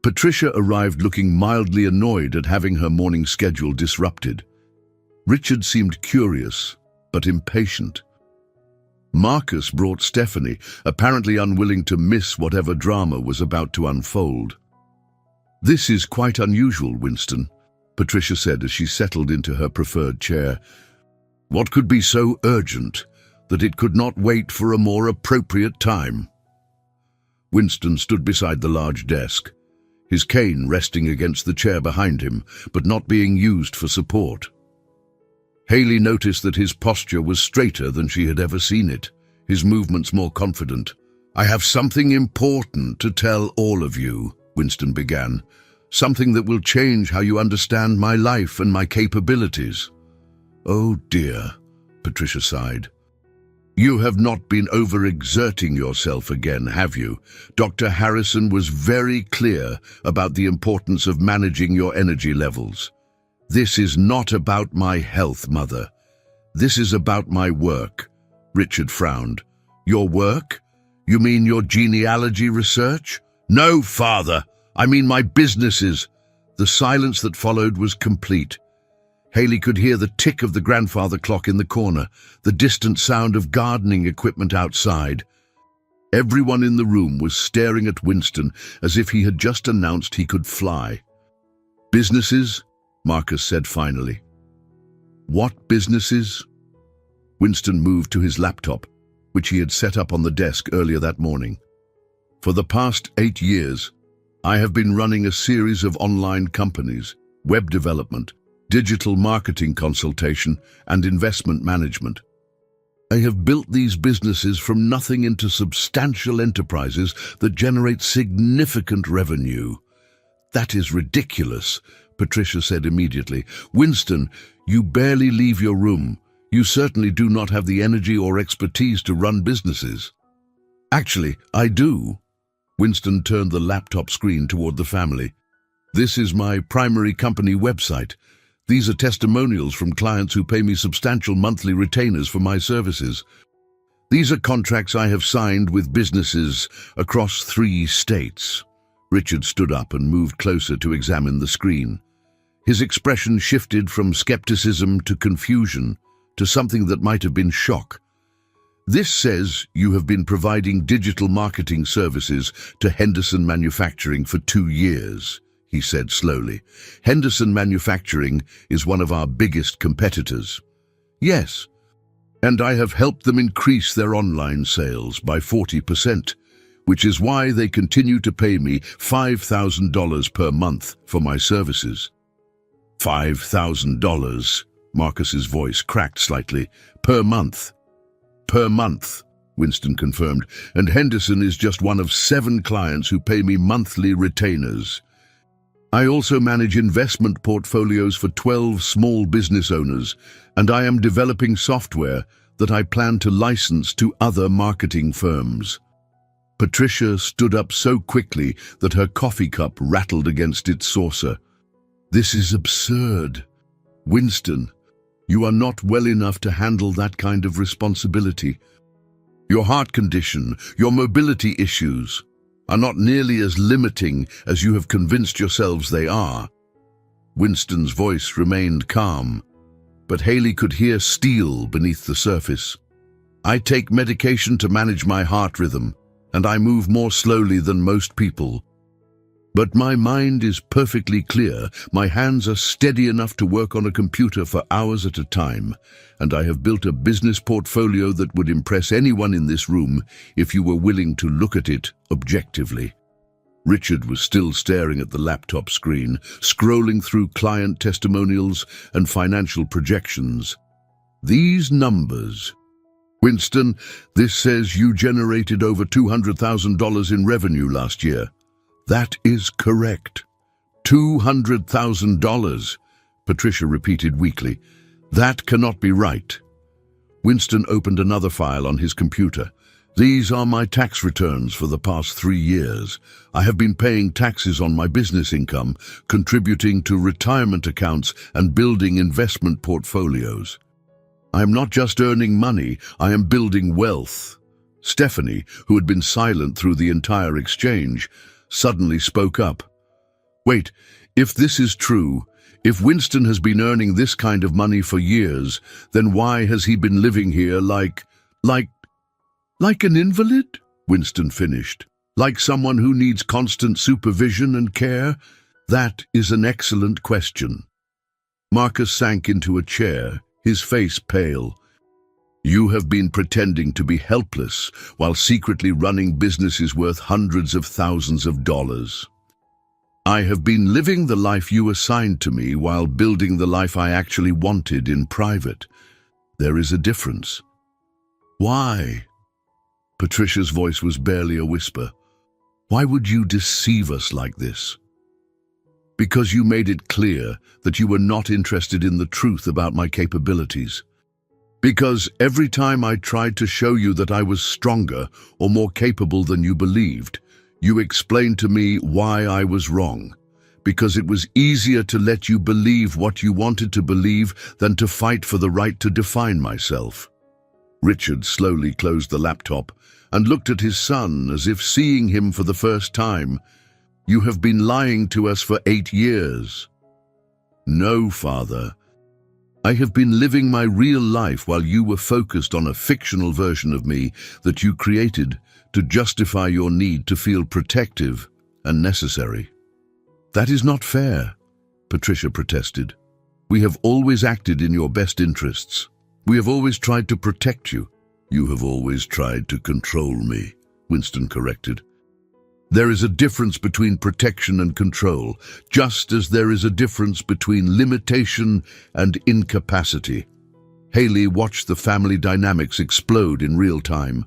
Patricia arrived looking mildly annoyed at having her morning schedule disrupted. Richard seemed curious, but impatient. Marcus brought Stephanie, apparently unwilling to miss whatever drama was about to unfold. "This is quite unusual, Winston," Patricia said as she settled into her preferred chair. "What could be so urgent that it could not wait for a more appropriate time?" Winston stood beside the large desk. his cane resting against the chair behind him, but not being used for support. Haley noticed that his posture was straighter than she had ever seen it, his movements more confident. "I have something important to tell all of you," Winston began. "Something that will change how you understand my life and my capabilities." "Oh dear," Patricia sighed. "You have not been overexerting yourself again, have you? Dr. Harrison was very clear about the importance of managing your energy levels. This is not about my health, Mother. This is about my work." Richard frowned. "Your work? You mean your genealogy research?" "No, Father. I mean my businesses." The silence that followed was complete. Haley could hear the tick of the grandfather clock in the corner, the distant sound of gardening equipment outside. Everyone in the room was staring at Winston as if he had just announced he could fly. "Businesses?" Marcus said finally. "What businesses?" Winston moved to his laptop, which he had set up on the desk earlier that morning. "For the past 8 years, I have been running a series of online companies, web development, digital marketing consultation, and investment management. I have built these businesses from nothing into substantial enterprises that generate significant revenue." "That is ridiculous," Patricia said immediately. "Winston, you barely leave your room. You certainly do not have the energy or expertise to run businesses." "Actually, I do." Winston turned the laptop screen toward the family. "This is my primary company website. These are testimonials from clients who pay me substantial monthly retainers for my services. These are contracts I have signed with businesses across 3 states. Richard stood up and moved closer to examine the screen. His expression shifted from skepticism to confusion, to something that might have been shock. "This says you have been providing digital marketing services to Henderson Manufacturing for 2 years, he said slowly. "Henderson Manufacturing is one of our biggest competitors." "Yes, and I have helped them increase their online sales by 40%, which is why they continue to pay me $5,000 per month for my services." $5,000, Marcus's voice cracked slightly. "Per month." "Per month," Winston confirmed, "and Henderson is just one of 7 clients who pay me monthly retainers. I also manage investment portfolios for 12 small business owners, and I am developing software that I plan to license to other marketing firms." Patricia stood up so quickly that her coffee cup rattled against its saucer. "This is absurd. Winston, you are not well enough to handle that kind of responsibility. Your heart condition, your mobility issues, are not nearly as limiting as you have convinced yourselves they are." Winston's voice remained calm, but Haley could hear steel beneath the surface. "I take medication to manage my heart rhythm, and I move more slowly than most people. But my mind is perfectly clear, my hands are steady enough to work on a computer for hours at a time, and I have built a business portfolio that would impress anyone in this room if you were willing to look at it objectively." Richard was still staring at the laptop screen, scrolling through client testimonials and financial projections. "These numbers. Winston, this says you generated over $200,000 in revenue last year." "That is correct." $200,000, Patricia repeated weakly. "That cannot be right." Winston opened another file on his computer. "These are my tax returns for the past 3 years. I have been paying taxes on my business income, contributing to retirement accounts and building investment portfolios. I am not just earning money, I am building wealth." Stephanie, who had been silent through the entire exchange, suddenly spoke up. "Wait, if this is true, if Winston has been earning this kind of money for years, then why has he been living here like an invalid?" Winston finished. "Like someone who needs constant supervision and care? That is an excellent question." Marcus sank into a chair, his face pale. "You have been pretending to be helpless while secretly running businesses worth hundreds of thousands of dollars." I have been living the life you assigned to me while building the life I actually wanted in private. There is a difference. Why? Patricia's voice was barely a whisper. Why would you deceive us like this? Because you made it clear that you were not interested in the truth about my capabilities. Because every time I tried to show you that I was stronger or more capable than you believed, you explained to me why I was wrong. Because it was easier to let you believe what you wanted to believe than to fight for the right to define myself. Richard slowly closed the laptop and looked at his son as if seeing him for the first time. You have been lying to us for 8 years. No, Father. I have been living my real life while you were focused on a fictional version of me that you created to justify your need to feel protective and necessary. That is not fair, Patricia protested. We have always acted in your best interests. We have always tried to protect you. You have always tried to control me, Winston corrected. There is a difference between protection and control, just as there is a difference between limitation and incapacity. Haley watched the family dynamics explode in real time.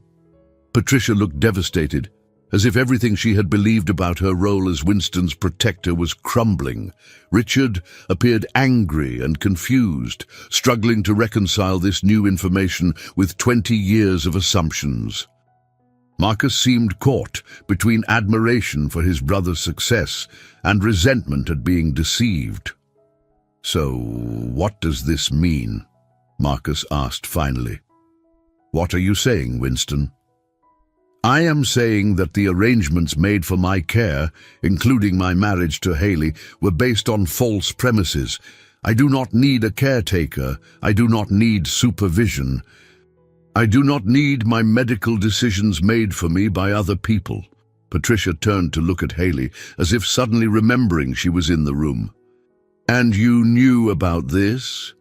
Patricia looked devastated, as if everything she had believed about her role as Winston's protector was crumbling. Richard appeared angry and confused, struggling to reconcile this new information with 20 years of assumptions. Marcus seemed caught between admiration for his brother's success and resentment at being deceived. So, what does this mean? Marcus asked finally. What are you saying, Winston? I am saying that the arrangements made for my care, including my marriage to Haley, were based on false premises. I do not need a caretaker. I do not need supervision. I do not need my medical decisions made for me by other people. Patricia turned to look at Haley, as if suddenly remembering she was in the room. And you knew about this?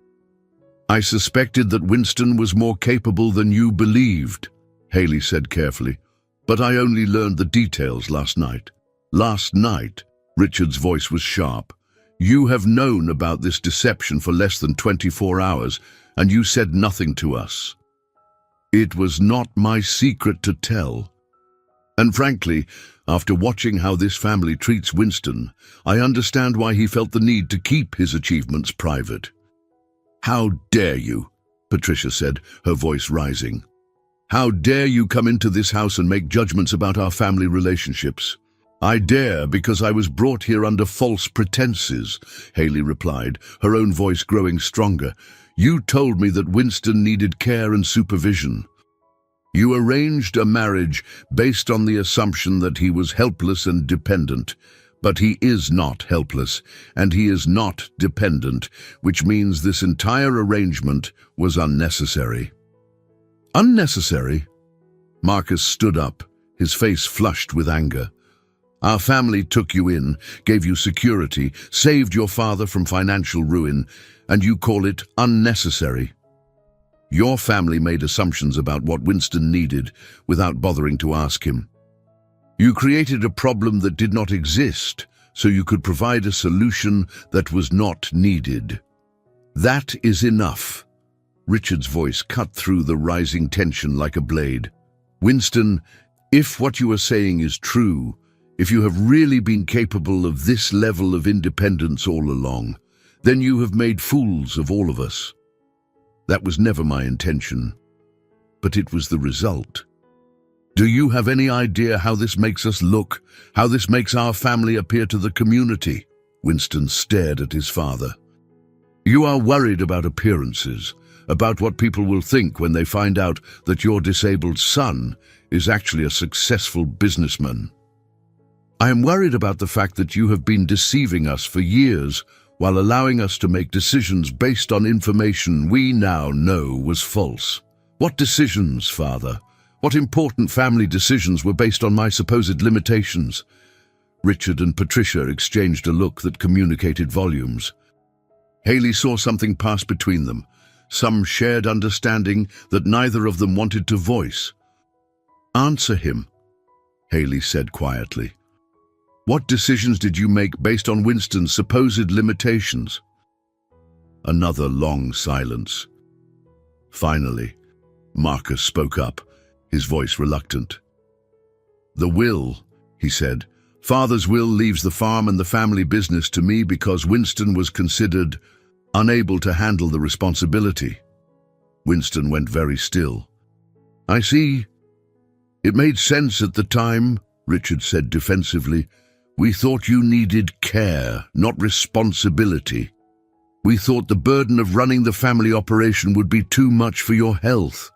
I suspected that Winston was more capable than you believed, Haley said carefully. But I only learned the details last night. Last night, Richard's voice was sharp. You have known about this deception for less than 24 hours, and you said nothing to us. It was not my secret to tell. And frankly, after watching how this family treats Winston, I understand why he felt the need to keep his achievements private. How dare you, Patricia said, her voice rising. How dare you come into this house and make judgments about our family relationships? I dare because I was brought here under false pretenses, Haley replied, her own voice growing stronger. You told me that Winston needed care and supervision. You arranged a marriage based on the assumption that he was helpless and dependent. But he is not helpless, and he is not dependent, which means this entire arrangement was unnecessary. Unnecessary? Marcus stood up, his face flushed with anger. Our family took you in, gave you security, saved your father from financial ruin, and you call it unnecessary. Your family made assumptions about what Winston needed without bothering to ask him. You created a problem that did not exist, so you could provide a solution that was not needed. That is enough. Richard's voice cut through the rising tension like a blade. Winston, if what you are saying is true, if you have really been capable of this level of independence all along, then you have made fools of all of us. That was never my intention, but it was the result. Do you have any idea how this makes us look, how this makes our family appear to the community? Winston stared at his father. You are worried about appearances, about what people will think when they find out that your disabled son is actually a successful businessman. I am worried about the fact that you have been deceiving us for years while allowing us to make decisions based on information we now know was false. What decisions, Father? What important family decisions were based on my supposed limitations? Richard and Patricia exchanged a look that communicated volumes. Haley saw something pass between them, some shared understanding that neither of them wanted to voice. Answer him, Haley said quietly. What decisions did you make based on Winston's supposed limitations? Another long silence. Finally, Marcus spoke up, his voice reluctant. "The will," he said. "Father's will leaves the farm and the family business to me because Winston was considered unable to handle the responsibility." Winston went very still. "I see. It made sense at the time," Richard said defensively. "We thought you needed care, not responsibility. We thought the burden of running the family operation would be too much for your health.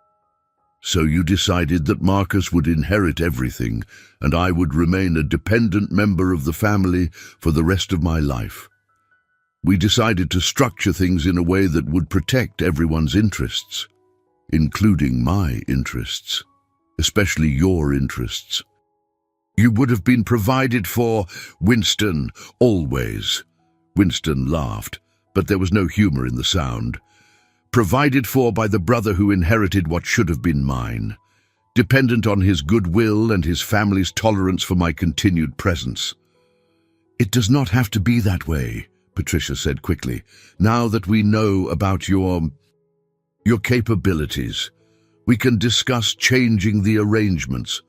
So you decided that Marcus would inherit everything, and I would remain a dependent member of the family for the rest of my life. We decided to structure things in a way that would protect everyone's interests, including my interests, especially your interests. You would have been provided for, Winston, always." Winston laughed, but there was no humor in the sound. "Provided for by the brother who inherited what should have been mine, dependent on his goodwill and his family's tolerance for my continued presence." "It does not have to be that way," Patricia said quickly. "Now that we know about your capabilities, we can discuss changing the arrangements."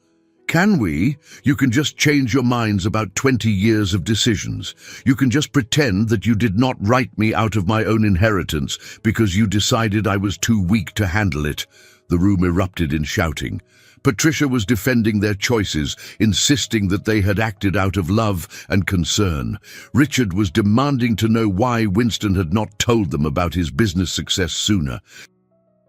"Can we? You can just change your minds about 20 years of decisions. You can just pretend that you did not write me out of my own inheritance because you decided I was too weak to handle it." The room erupted in shouting. Patricia was defending their choices, insisting that they had acted out of love and concern. Richard was demanding to know why Winston had not told them about his business success sooner.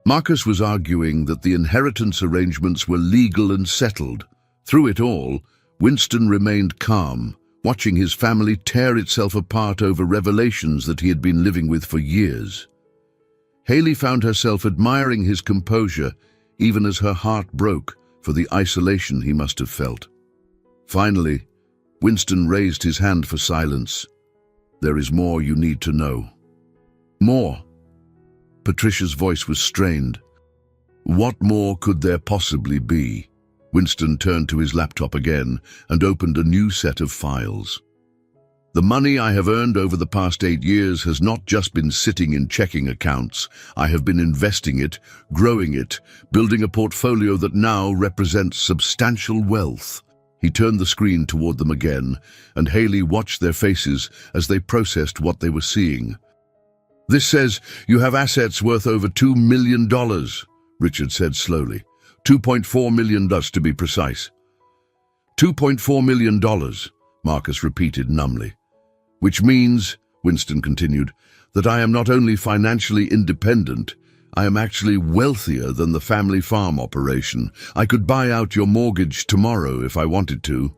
Marcus was arguing that the inheritance arrangements were legal and settled. Through it all, Winston remained calm, watching his family tear itself apart over revelations that he had been living with for years. Haley found herself admiring his composure, even as her heart broke for the isolation he must have felt. Finally, Winston raised his hand for silence. "There is more you need to know." "More?" Patricia's voice was strained. "What more could there possibly be?" Winston turned to his laptop again and opened a new set of files. "The money I have earned over the past 8 years has not just been sitting in checking accounts. I have been investing it, growing it, building a portfolio that now represents substantial wealth." He turned the screen toward them again, and Haley watched their faces as they processed what they were seeing. "This says you have assets worth over $2 million, Richard said slowly. $2.4 million to be precise. $2.4 million, Marcus repeated numbly. "Which means," Winston continued, "that I am not only financially independent, I am actually wealthier than the family farm operation. I could buy out your mortgage tomorrow if I wanted to.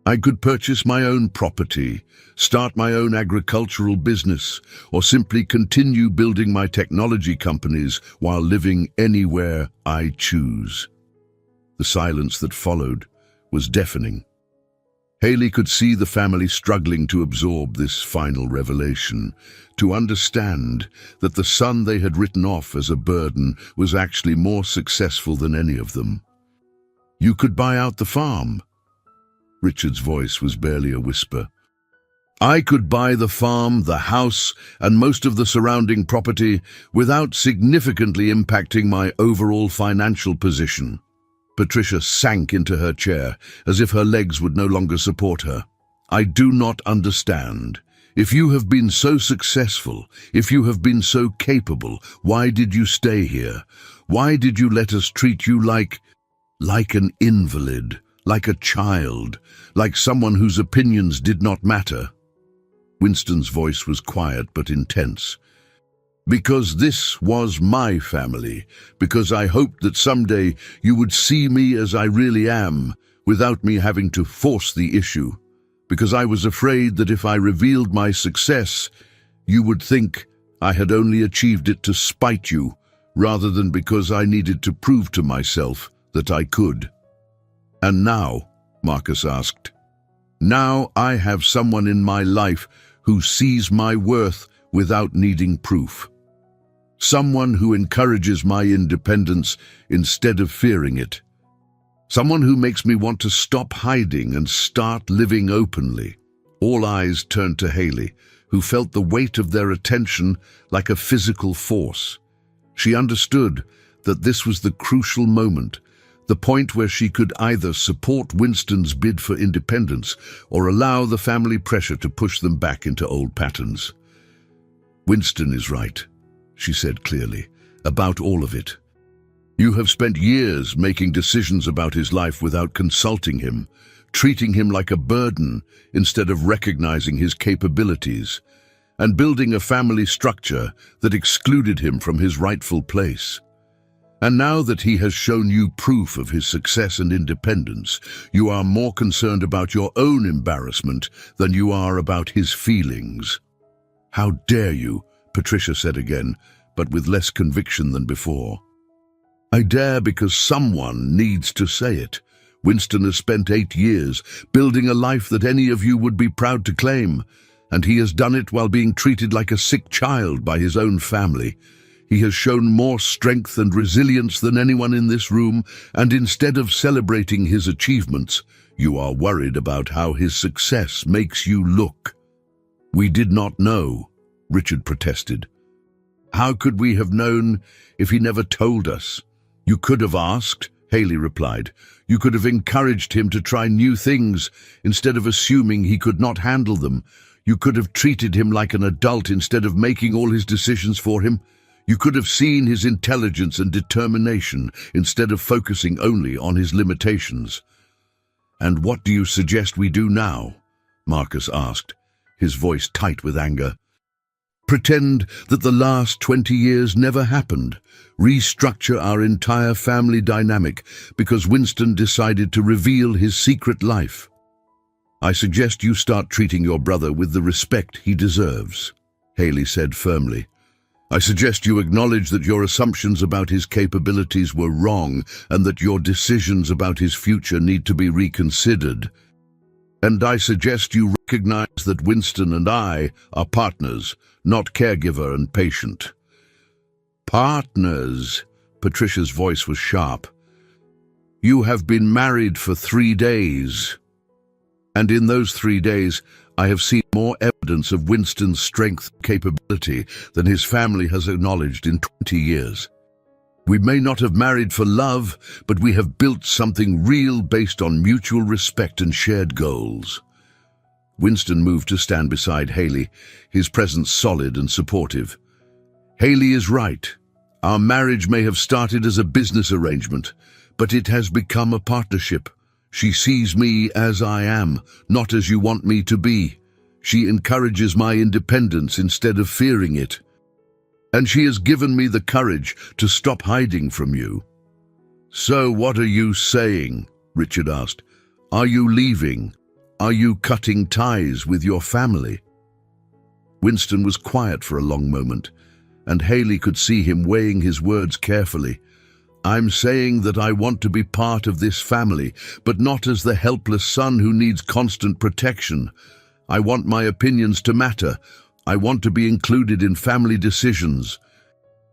I could purchase my own property, start my own agricultural business, or simply continue building my technology companies while living anywhere I choose." The silence that followed was deafening. Haley could see the family struggling to absorb this final revelation, to understand that the son they had written off as a burden was actually more successful than any of them. "You could buy out the farm." Richard's voice was barely a whisper. "I could buy the farm, the house, and most of the surrounding property without significantly impacting my overall financial position." Patricia sank into her chair, as if her legs would no longer support her. "I do not understand. If you have been so successful, if you have been so capable, why did you stay here? Why did you let us treat you like an invalid, like a child, like someone whose opinions did not matter?" Winston's voice was quiet but intense. "Because this was my family, because I hoped that someday you would see me as I really am, without me having to force the issue. Because I was afraid that if I revealed my success, you would think I had only achieved it to spite you, rather than because I needed to prove to myself that I could." "And now," Marcus asked, "now I have someone in my life who sees my worth without needing proof. Someone who encourages my independence instead of fearing it. Someone who makes me want to stop hiding and start living openly. All eyes turned to Haley, who felt the weight of their attention like a physical force. She understood that this was the crucial moment, the point where she could either support Winston's bid for independence or allow the family pressure to push them back into old patterns. "Winston is right," she said clearly, "about all of it. You have spent years making decisions about his life without consulting him, treating him like a burden instead of recognizing his capabilities, and building a family structure that excluded him from his rightful place. And now that he has shown you proof of his success and independence, you are more concerned about your own embarrassment than you are about his feelings." "How dare you?" Patricia said again, but with less conviction than before. "I dare because someone needs to say it. Winston has spent 8 years building a life that any of you would be proud to claim, and he has done it while being treated like a sick child by his own family. He has shown more strength and resilience than anyone in this room, and instead of celebrating his achievements, you are worried about how his success makes you look." "We did not know," Richard protested. "How could we have known if he never told us?" "You could have asked," Haley replied. "You could have encouraged him to try new things instead of assuming he could not handle them. You could have treated him like an adult instead of making all his decisions for him. You could have seen his intelligence and determination instead of focusing only on his limitations." "And what do you suggest we do now?" Marcus asked, his voice tight with anger. "Pretend that the last 20 years never happened. Restructure our entire family dynamic because Winston decided to reveal his secret life. I suggest you start treating your brother with the respect he deserves," Haley said firmly. "I suggest you acknowledge that your assumptions about his capabilities were wrong and that your decisions about his future need to be reconsidered. And I suggest you recognize that Winston and I are partners, not caregiver and patient." "Partners," Patricia's voice was sharp. "You have been married for 3 days. And in those 3 days, I have seen more evidence of Winston's strength and capability than his family has acknowledged in 20 years. We may not have married for love, but we have built something real based on mutual respect and shared goals." Winston moved to stand beside Haley, his presence solid and supportive. "Haley is right. Our marriage may have started as a business arrangement, but it has become a partnership. She sees me as I am, not as you want me to be. She encourages my independence instead of fearing it. And she has given me the courage to stop hiding from you." "So what are you saying?" Richard asked. "Are you leaving? Are you cutting ties with your family?" Winston was quiet for a long moment, and Haley could see him weighing his words carefully. "I'm saying that I want to be part of this family, but not as the helpless son who needs constant protection. I want my opinions to matter. I want to be included in family decisions.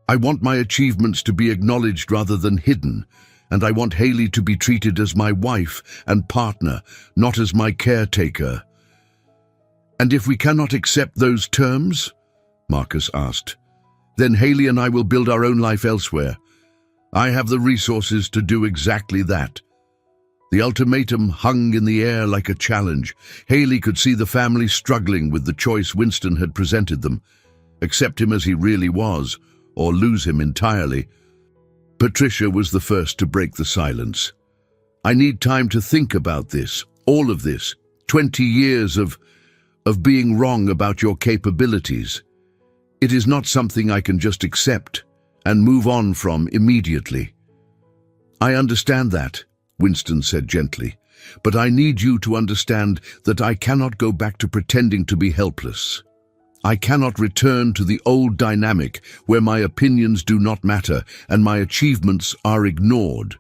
I want my achievements to be acknowledged rather than hidden, and I want Haley to be treated as my wife and partner, not as my caretaker." "And if we cannot accept those terms?" Marcus asked. "Then Haley and I will build our own life elsewhere. I have the resources to do exactly that." The ultimatum hung in the air like a challenge. Haley could see the family struggling with the choice Winston had presented them: accept him as he really was, or lose him entirely. Patricia was the first to break the silence. "I need time to think about this, all of this, 20 years of being wrong about your capabilities. It is not something I can just accept and move on from immediately." "I understand that," Winston said gently, "but I need you to understand that I cannot go back to pretending to be helpless. I cannot return to the old dynamic where my opinions do not matter and my achievements are ignored.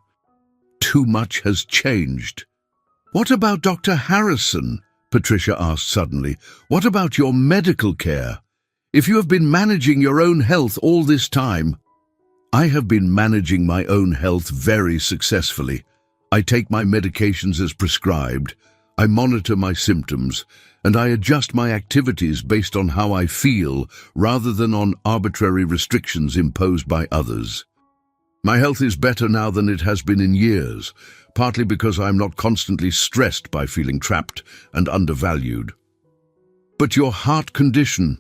Too much has changed." "What about Dr. Harrison?" Patricia asked suddenly. "What about your medical care? If you have been managing your own health all this time—" "I have been managing my own health very successfully. I take my medications as prescribed, I monitor my symptoms, and I adjust my activities based on how I feel rather than on arbitrary restrictions imposed by others. My health is better now than it has been in years, partly because I am not constantly stressed by feeling trapped and undervalued. But your heart condition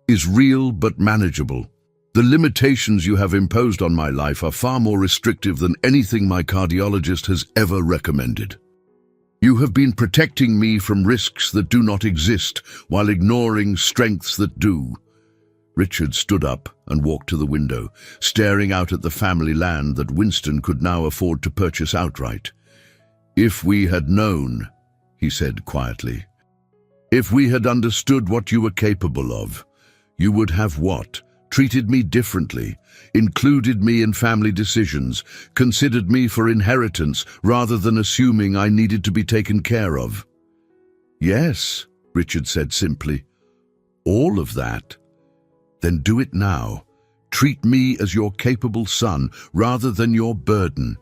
is real but manageable. The limitations you have imposed on my life are far more restrictive than anything my cardiologist has ever recommended. You have been protecting me from risks that do not exist while ignoring strengths that do. Richard stood up and walked to the window, staring out at the family land that Winston could now afford to purchase outright. "If we had known," he said quietly, "if we had understood what you were capable of, you would have what? Treated me differently, included me in family decisions, considered me for inheritance rather than assuming I needed to be taken care of." "Yes," Richard said simply. "All of that. Then do it now. Treat me as your capable son rather than your burden.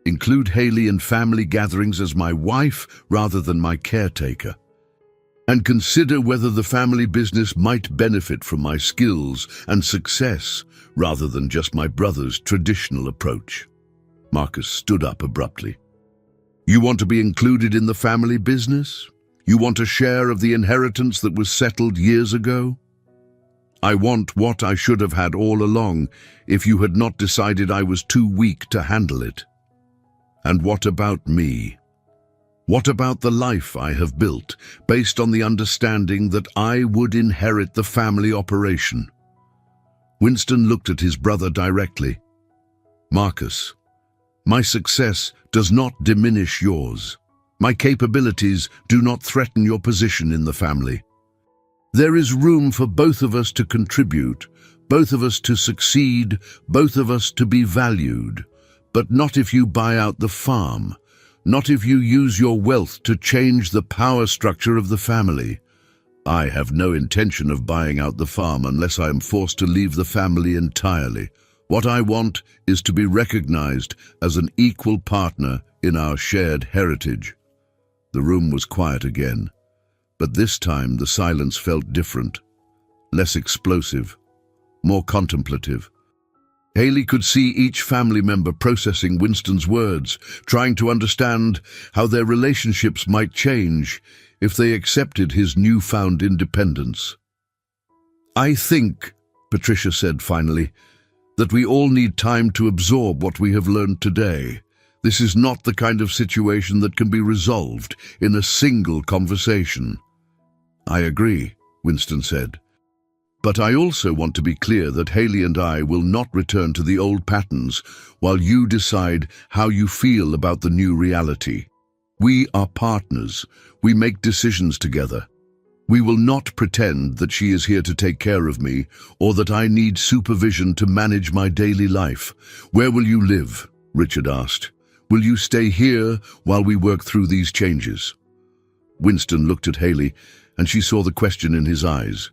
Include Haley in family gatherings as my wife rather than my caretaker. And consider whether the family business might benefit from my skills and success rather than just my brother's traditional approach." Marcus stood up abruptly. "You want to be included in the family business? You want a share of the inheritance that was settled years ago? I want what I should have had all along if you had not decided I was too weak to handle it. And what about me? What about the life I have built, based on the understanding that I would inherit the family operation?" Winston looked at his brother directly. "Marcus, my success does not diminish yours. My capabilities do not threaten your position in the family. There is room for both of us to contribute, both of us to succeed, both of us to be valued, but not if you buy out the farm. Not if you use your wealth to change the power structure of the family. I have no intention of buying out the farm unless I am forced to leave the family entirely. What I want is to be recognized as an equal partner in our shared heritage." The room was quiet again, but this time the silence felt different, less explosive, more contemplative. Haley could see each family member processing Winston's words, trying to understand how their relationships might change if they accepted his newfound independence. "I think," Patricia said finally, "that we all need time to absorb what we have learned today. This is not the kind of situation that can be resolved in a single conversation." "I agree," Winston said. "But I also want to be clear that Haley and I will not return to the old patterns while you decide how you feel about the new reality. We are partners. We make decisions together. We will not pretend that she is here to take care of me or that I need supervision to manage my daily life." "Where will you live?" Richard asked. "Will you stay here while we work through these changes?" Winston looked at Haley, and she saw the question in his eyes.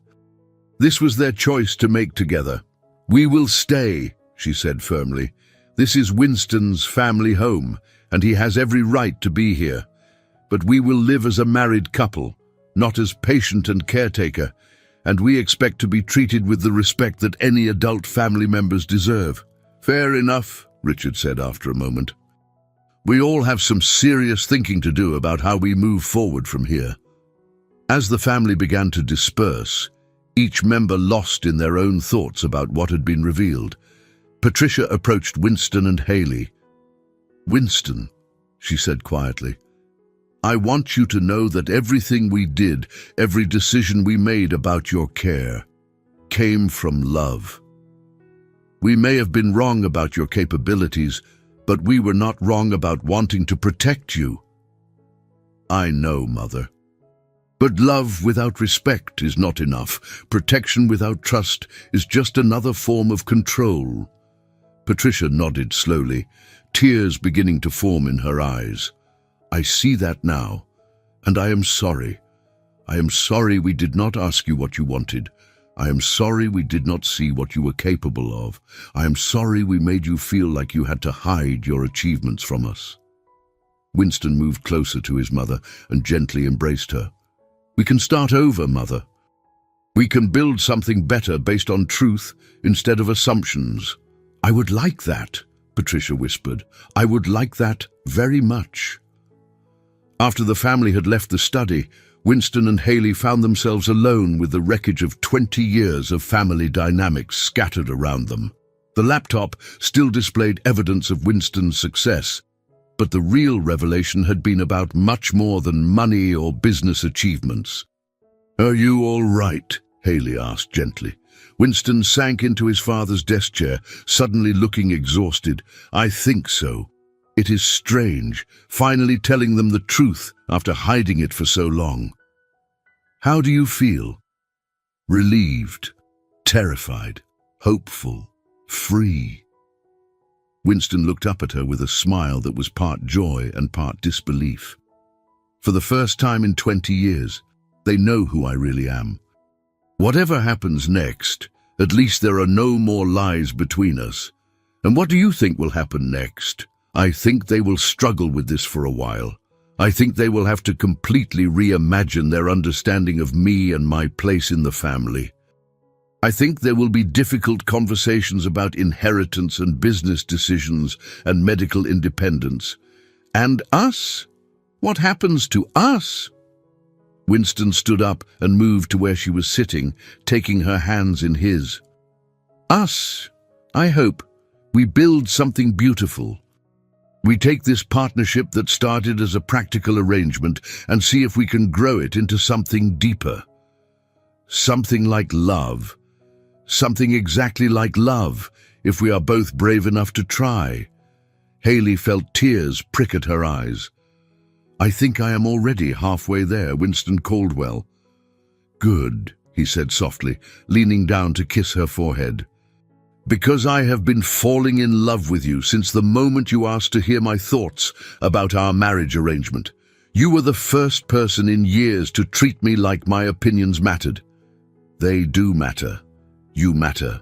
This was their choice to make together. "We will stay," she said firmly. "This is Winston's family home, and he has every right to be here. But we will live as a married couple, not as patient and caretaker, and we expect to be treated with the respect that any adult family members deserve." "Fair enough," Richard said after a moment. "We all have some serious thinking to do about how we move forward from here." As the family began to disperse, each member lost in their own thoughts about what had been revealed, Patricia approached Winston and Haley. "Winston," she said quietly, "I want you to know that everything we did, every decision we made about your care, came from love. We may have been wrong about your capabilities, but we were not wrong about wanting to protect you." "I know, Mother. But love without respect is not enough. Protection without trust is just another form of control." Patricia nodded slowly, tears beginning to form in her eyes. "I see that now, and I am sorry. I am sorry we did not ask you what you wanted. I am sorry we did not see what you were capable of. I am sorry we made you feel like you had to hide your achievements from us." Winston moved closer to his mother and gently embraced her. "We can start over, Mother. We can build something better based on truth instead of assumptions." "I would like that," Patricia whispered. "I would like that very much." After the family had left the study, Winston and Haley found themselves alone with the wreckage of 20 years of family dynamics scattered around them. The laptop still displayed evidence of Winston's success, but the real revelation had been about much more than money or business achievements. "Are you all right?" Haley asked gently. Winston sank into his father's desk chair, suddenly looking exhausted. "I think so. It is strange, finally telling them the truth after hiding it for so long." "How do you feel?" "Relieved, terrified, hopeful, free." Winston looked up at her with a smile that was part joy and part disbelief. "For the first time in 20 years, they know who I really am. Whatever happens next, at least there are no more lies between us. And what do you think will happen next? I think they will struggle with this for a while. I think they will have to completely reimagine their understanding of me and my place in the family. I think there will be difficult conversations about inheritance and business decisions and medical independence. And us? What happens to us?" Winston stood up and moved to where she was sitting, taking her hands in his. "Us, I hope, we build something beautiful. We take this partnership that started as a practical arrangement and see if we can grow it into something deeper. Something like love. Something exactly like love, if we are both brave enough to try." Haley felt tears prick at her eyes. "I think I am already halfway there, Winston Caldwell." "Good," he said softly, leaning down to kiss her forehead. "Because I have been falling in love with you since the moment you asked to hear my thoughts about our marriage arrangement. You were the first person in years to treat me like my opinions mattered. They do matter. You matter.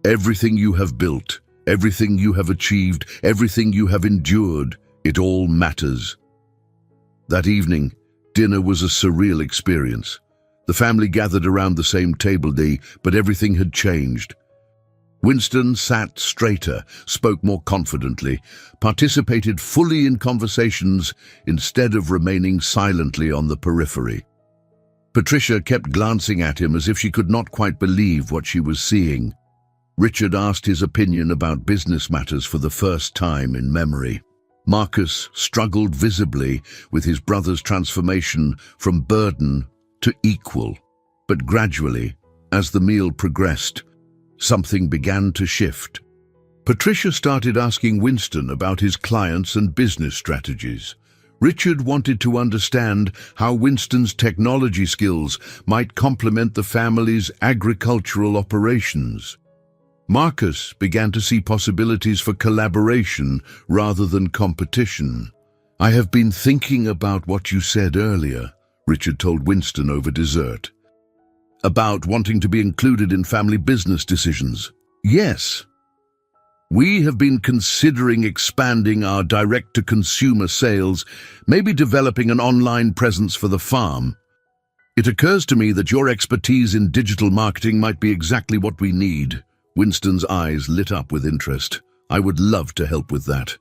Everything you have built, everything you have achieved, everything you have endured, it all matters." That evening, dinner was a surreal experience. The family gathered around the same table, but everything had changed. Winston sat straighter, spoke more confidently, participated fully in conversations instead of remaining silently on the periphery. Patricia kept glancing at him as if she could not quite believe what she was seeing. Richard asked his opinion about business matters for the first time in memory. Marcus struggled visibly with his brother's transformation from burden to equal. But gradually, as the meal progressed, something began to shift. Patricia started asking Winston about his clients and business strategies. Richard wanted to understand how Winston's technology skills might complement the family's agricultural operations. Marcus began to see possibilities for collaboration rather than competition. "I have been thinking about what you said earlier," Richard told Winston over dessert. "About wanting to be included in family business decisions." "Yes. We have been considering expanding our direct-to-consumer sales, maybe developing an online presence for the farm. It occurs to me that your expertise in digital marketing might be exactly what we need." Winston's eyes lit up with interest. "I would love to help with that.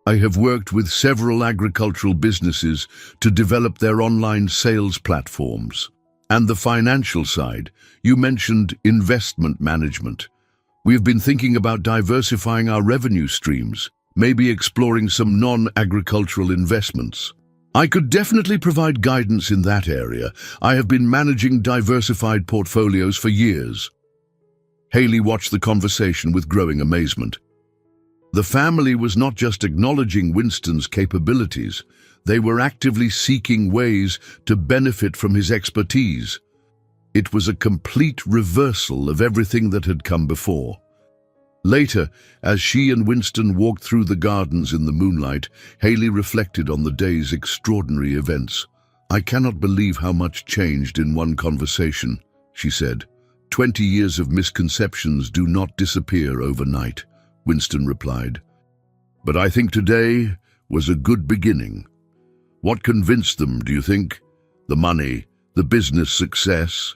I have worked with several agricultural businesses to develop their online sales platforms. And the financial side, you mentioned investment management. We've been thinking about diversifying our revenue streams, maybe exploring some non-agricultural investments. I could definitely provide guidance in that area. I have been managing diversified portfolios for years." Haley watched the conversation with growing amazement. The family was not just acknowledging Winston's capabilities, they were actively seeking ways to benefit from his expertise. It was a complete reversal of everything that had come before. Later, as she and Winston walked through the gardens in the moonlight, Haley reflected on the day's extraordinary events. "I cannot believe how much changed in one conversation," she said. 20 years of misconceptions do not disappear overnight," Winston replied. "But I think today was a good beginning. What convinced them, do you think? The money, the business success?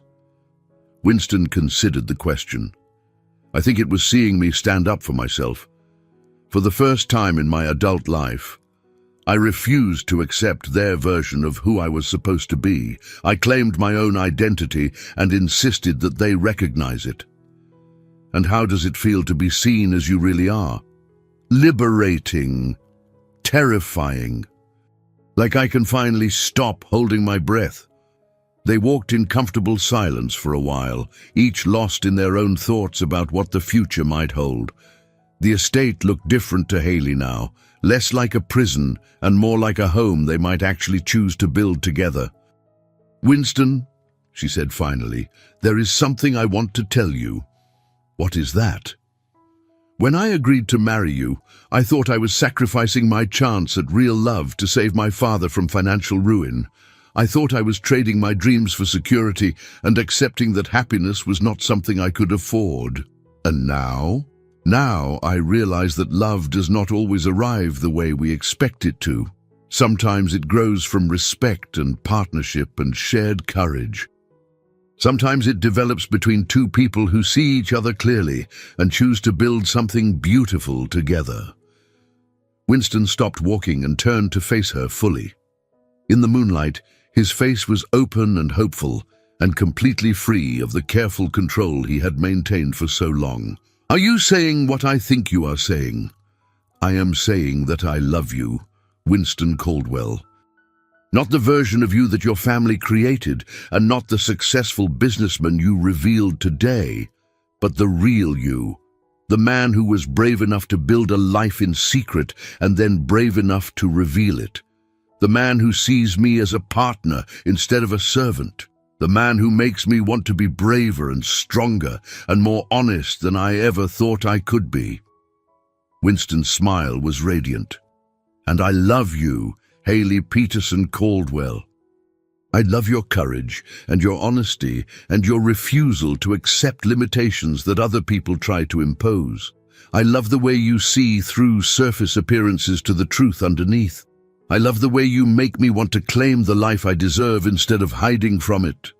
Winston considered the question. I think it was seeing me stand up for myself. For the first time in my adult life, I refused to accept their version of who I was supposed to be. I claimed my own identity and insisted that they recognize it. And how does it feel to be seen as you really are? Liberating, terrifying. Like I can finally stop holding my breath. They walked in comfortable silence for a while, each lost in their own thoughts about what the future might hold. The estate looked different to Haley now, less like a prison and more like a home they might actually choose to build together. Winston, she said finally, there is something I want to tell you. What is that? When I agreed to marry you, I thought I was sacrificing my chance at real love to save my father from financial ruin. I thought I was trading my dreams for security and accepting that happiness was not something I could afford. And now? Now I realize that love does not always arrive the way we expect it to. Sometimes it grows from respect and partnership and shared courage. Sometimes it develops between two people who see each other clearly and choose to build something beautiful together. Winston stopped walking and turned to face her fully. In the moonlight, his face was open and hopeful and completely free of the careful control he had maintained for so long. Are you saying what I think you are saying? I am saying that I love you, Winston Caldwell. Not the version of you that your family created, and not the successful businessman you revealed today, but the real you. The man who was brave enough to build a life in secret and then brave enough to reveal it. The man who sees me as a partner instead of a servant. The man who makes me want to be braver and stronger and more honest than I ever thought I could be. Winston's smile was radiant. And I love you, Haley Peterson Caldwell. I love your courage and your honesty and your refusal to accept limitations that other people try to impose. I love the way you see through surface appearances to the truth underneath. I love the way you make me want to claim the life I deserve instead of hiding from it.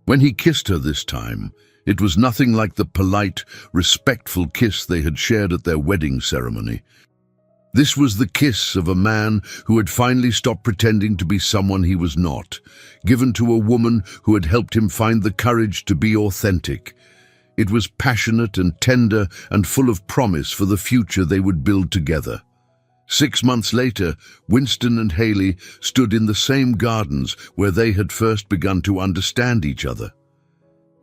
When he kissed her this time, it was nothing like the polite, respectful kiss they had shared at their wedding ceremony. This was the kiss of a man who had finally stopped pretending to be someone he was not, given to a woman who had helped him find the courage to be authentic. It was passionate and tender and full of promise for the future they would build together. 6 months later, Winston and Haley stood in the same gardens where they had first begun to understand each other.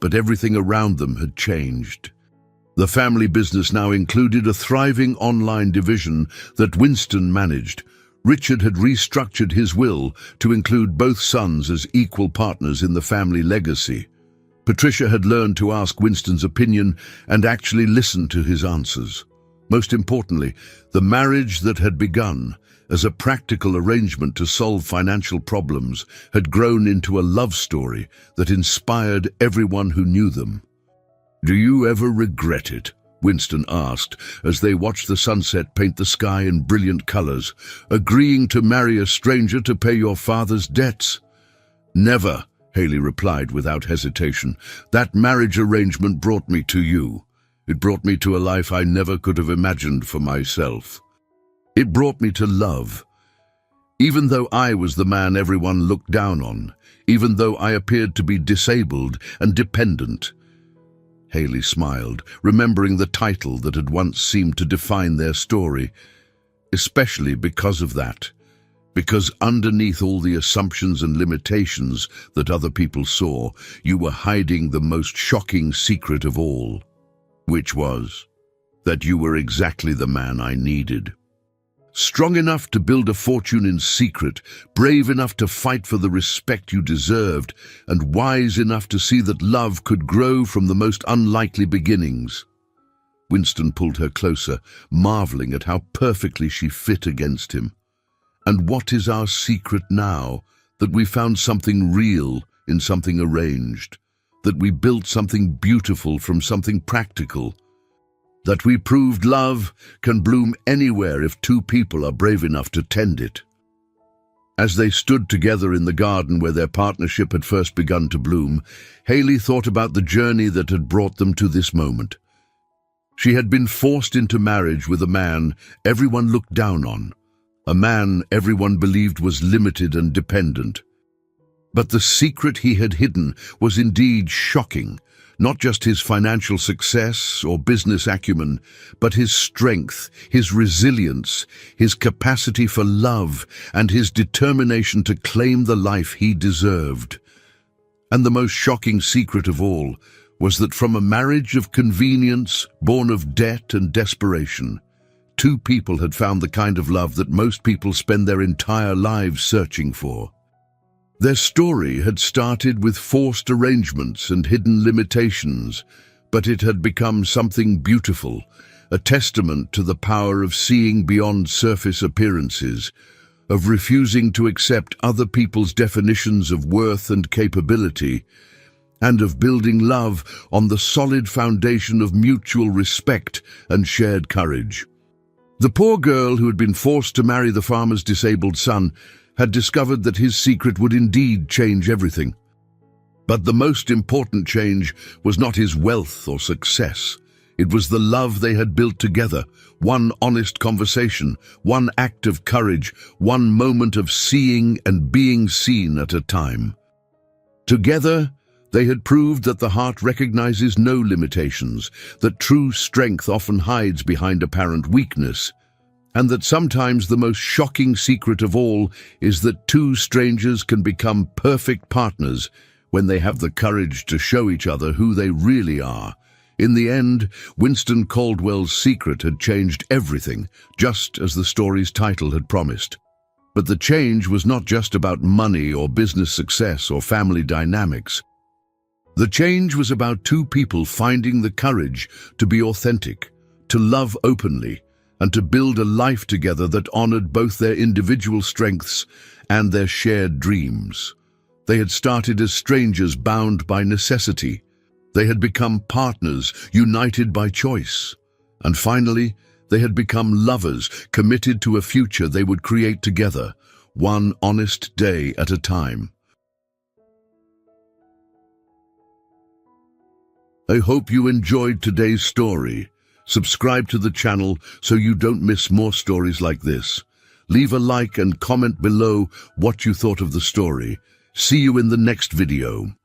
But everything around them had changed. The family business now included a thriving online division that Winston managed. Richard had restructured his will to include both sons as equal partners in the family legacy. Patricia had learned to ask Winston's opinion and actually listen to his answers. Most importantly, the marriage that had begun as a practical arrangement to solve financial problems had grown into a love story that inspired everyone who knew them. Do you ever regret it? Winston asked as they watched the sunset paint the sky in brilliant colors, agreeing to marry a stranger to pay your father's debts. Never, Haley replied without hesitation. That marriage arrangement brought me to you. It brought me to a life I never could have imagined for myself. It brought me to love. Even though I was the man everyone looked down on, even though I appeared to be disabled and dependent. Haley smiled, remembering the title that had once seemed to define their story, especially because of that. Because underneath all the assumptions and limitations that other people saw, you were hiding the most shocking secret of all. Which was that you were exactly the man I needed. Strong enough to build a fortune in secret, brave enough to fight for the respect you deserved, and wise enough to see that love could grow from the most unlikely beginnings. Winston pulled her closer, marveling at how perfectly she fit against him. And what is our secret now? That we found something real in something arranged. That we built something beautiful from something practical. that we proved love can bloom anywhere if two people are brave enough to tend it. As they stood together in the garden where their partnership had first begun to bloom, Hayley thought about the journey that had brought them to this moment. She had been forced into marriage with a man everyone looked down on, a man everyone believed was limited and dependent. But the secret he had hidden was indeed shocking. Not just his financial success or business acumen, but his strength, his resilience, his capacity for love, and his determination to claim the life he deserved. And the most shocking secret of all was that from a marriage of convenience, born of debt and desperation, two people had found the kind of love that most people spend their entire lives searching for. Their story had started with forced arrangements and hidden limitations, but it had become something beautiful, a testament to the power of seeing beyond surface appearances, of refusing to accept other people's definitions of worth and capability, and of building love on the solid foundation of mutual respect and shared courage. The poor girl who had been forced to marry the farmer's disabled son had discovered that his secret would indeed change everything. But the most important change was not his wealth or success. It was the love they had built together, one honest conversation, one act of courage, one moment of seeing and being seen at a time. Together, they had proved that the heart recognizes no limitations, that true strength often hides behind apparent weakness, and that sometimes the most shocking secret of all is that two strangers can become perfect partners when they have the courage to show each other who they really are. In the end, Winston Caldwell's secret had changed everything, just as the story's title had promised. But the change was not just about money or business success or family dynamics. The change was about two people finding the courage to be authentic, to love openly, and to build a life together that honored both their individual strengths and their shared dreams. They had started as strangers bound by necessity. They had become partners, united by choice. And finally, they had become lovers, committed to a future they would create together, one honest day at a time. I hope you enjoyed today's story. Subscribe to the channel so you don't miss more stories like this. Leave a like and comment below what you thought of the story. See you in the next video.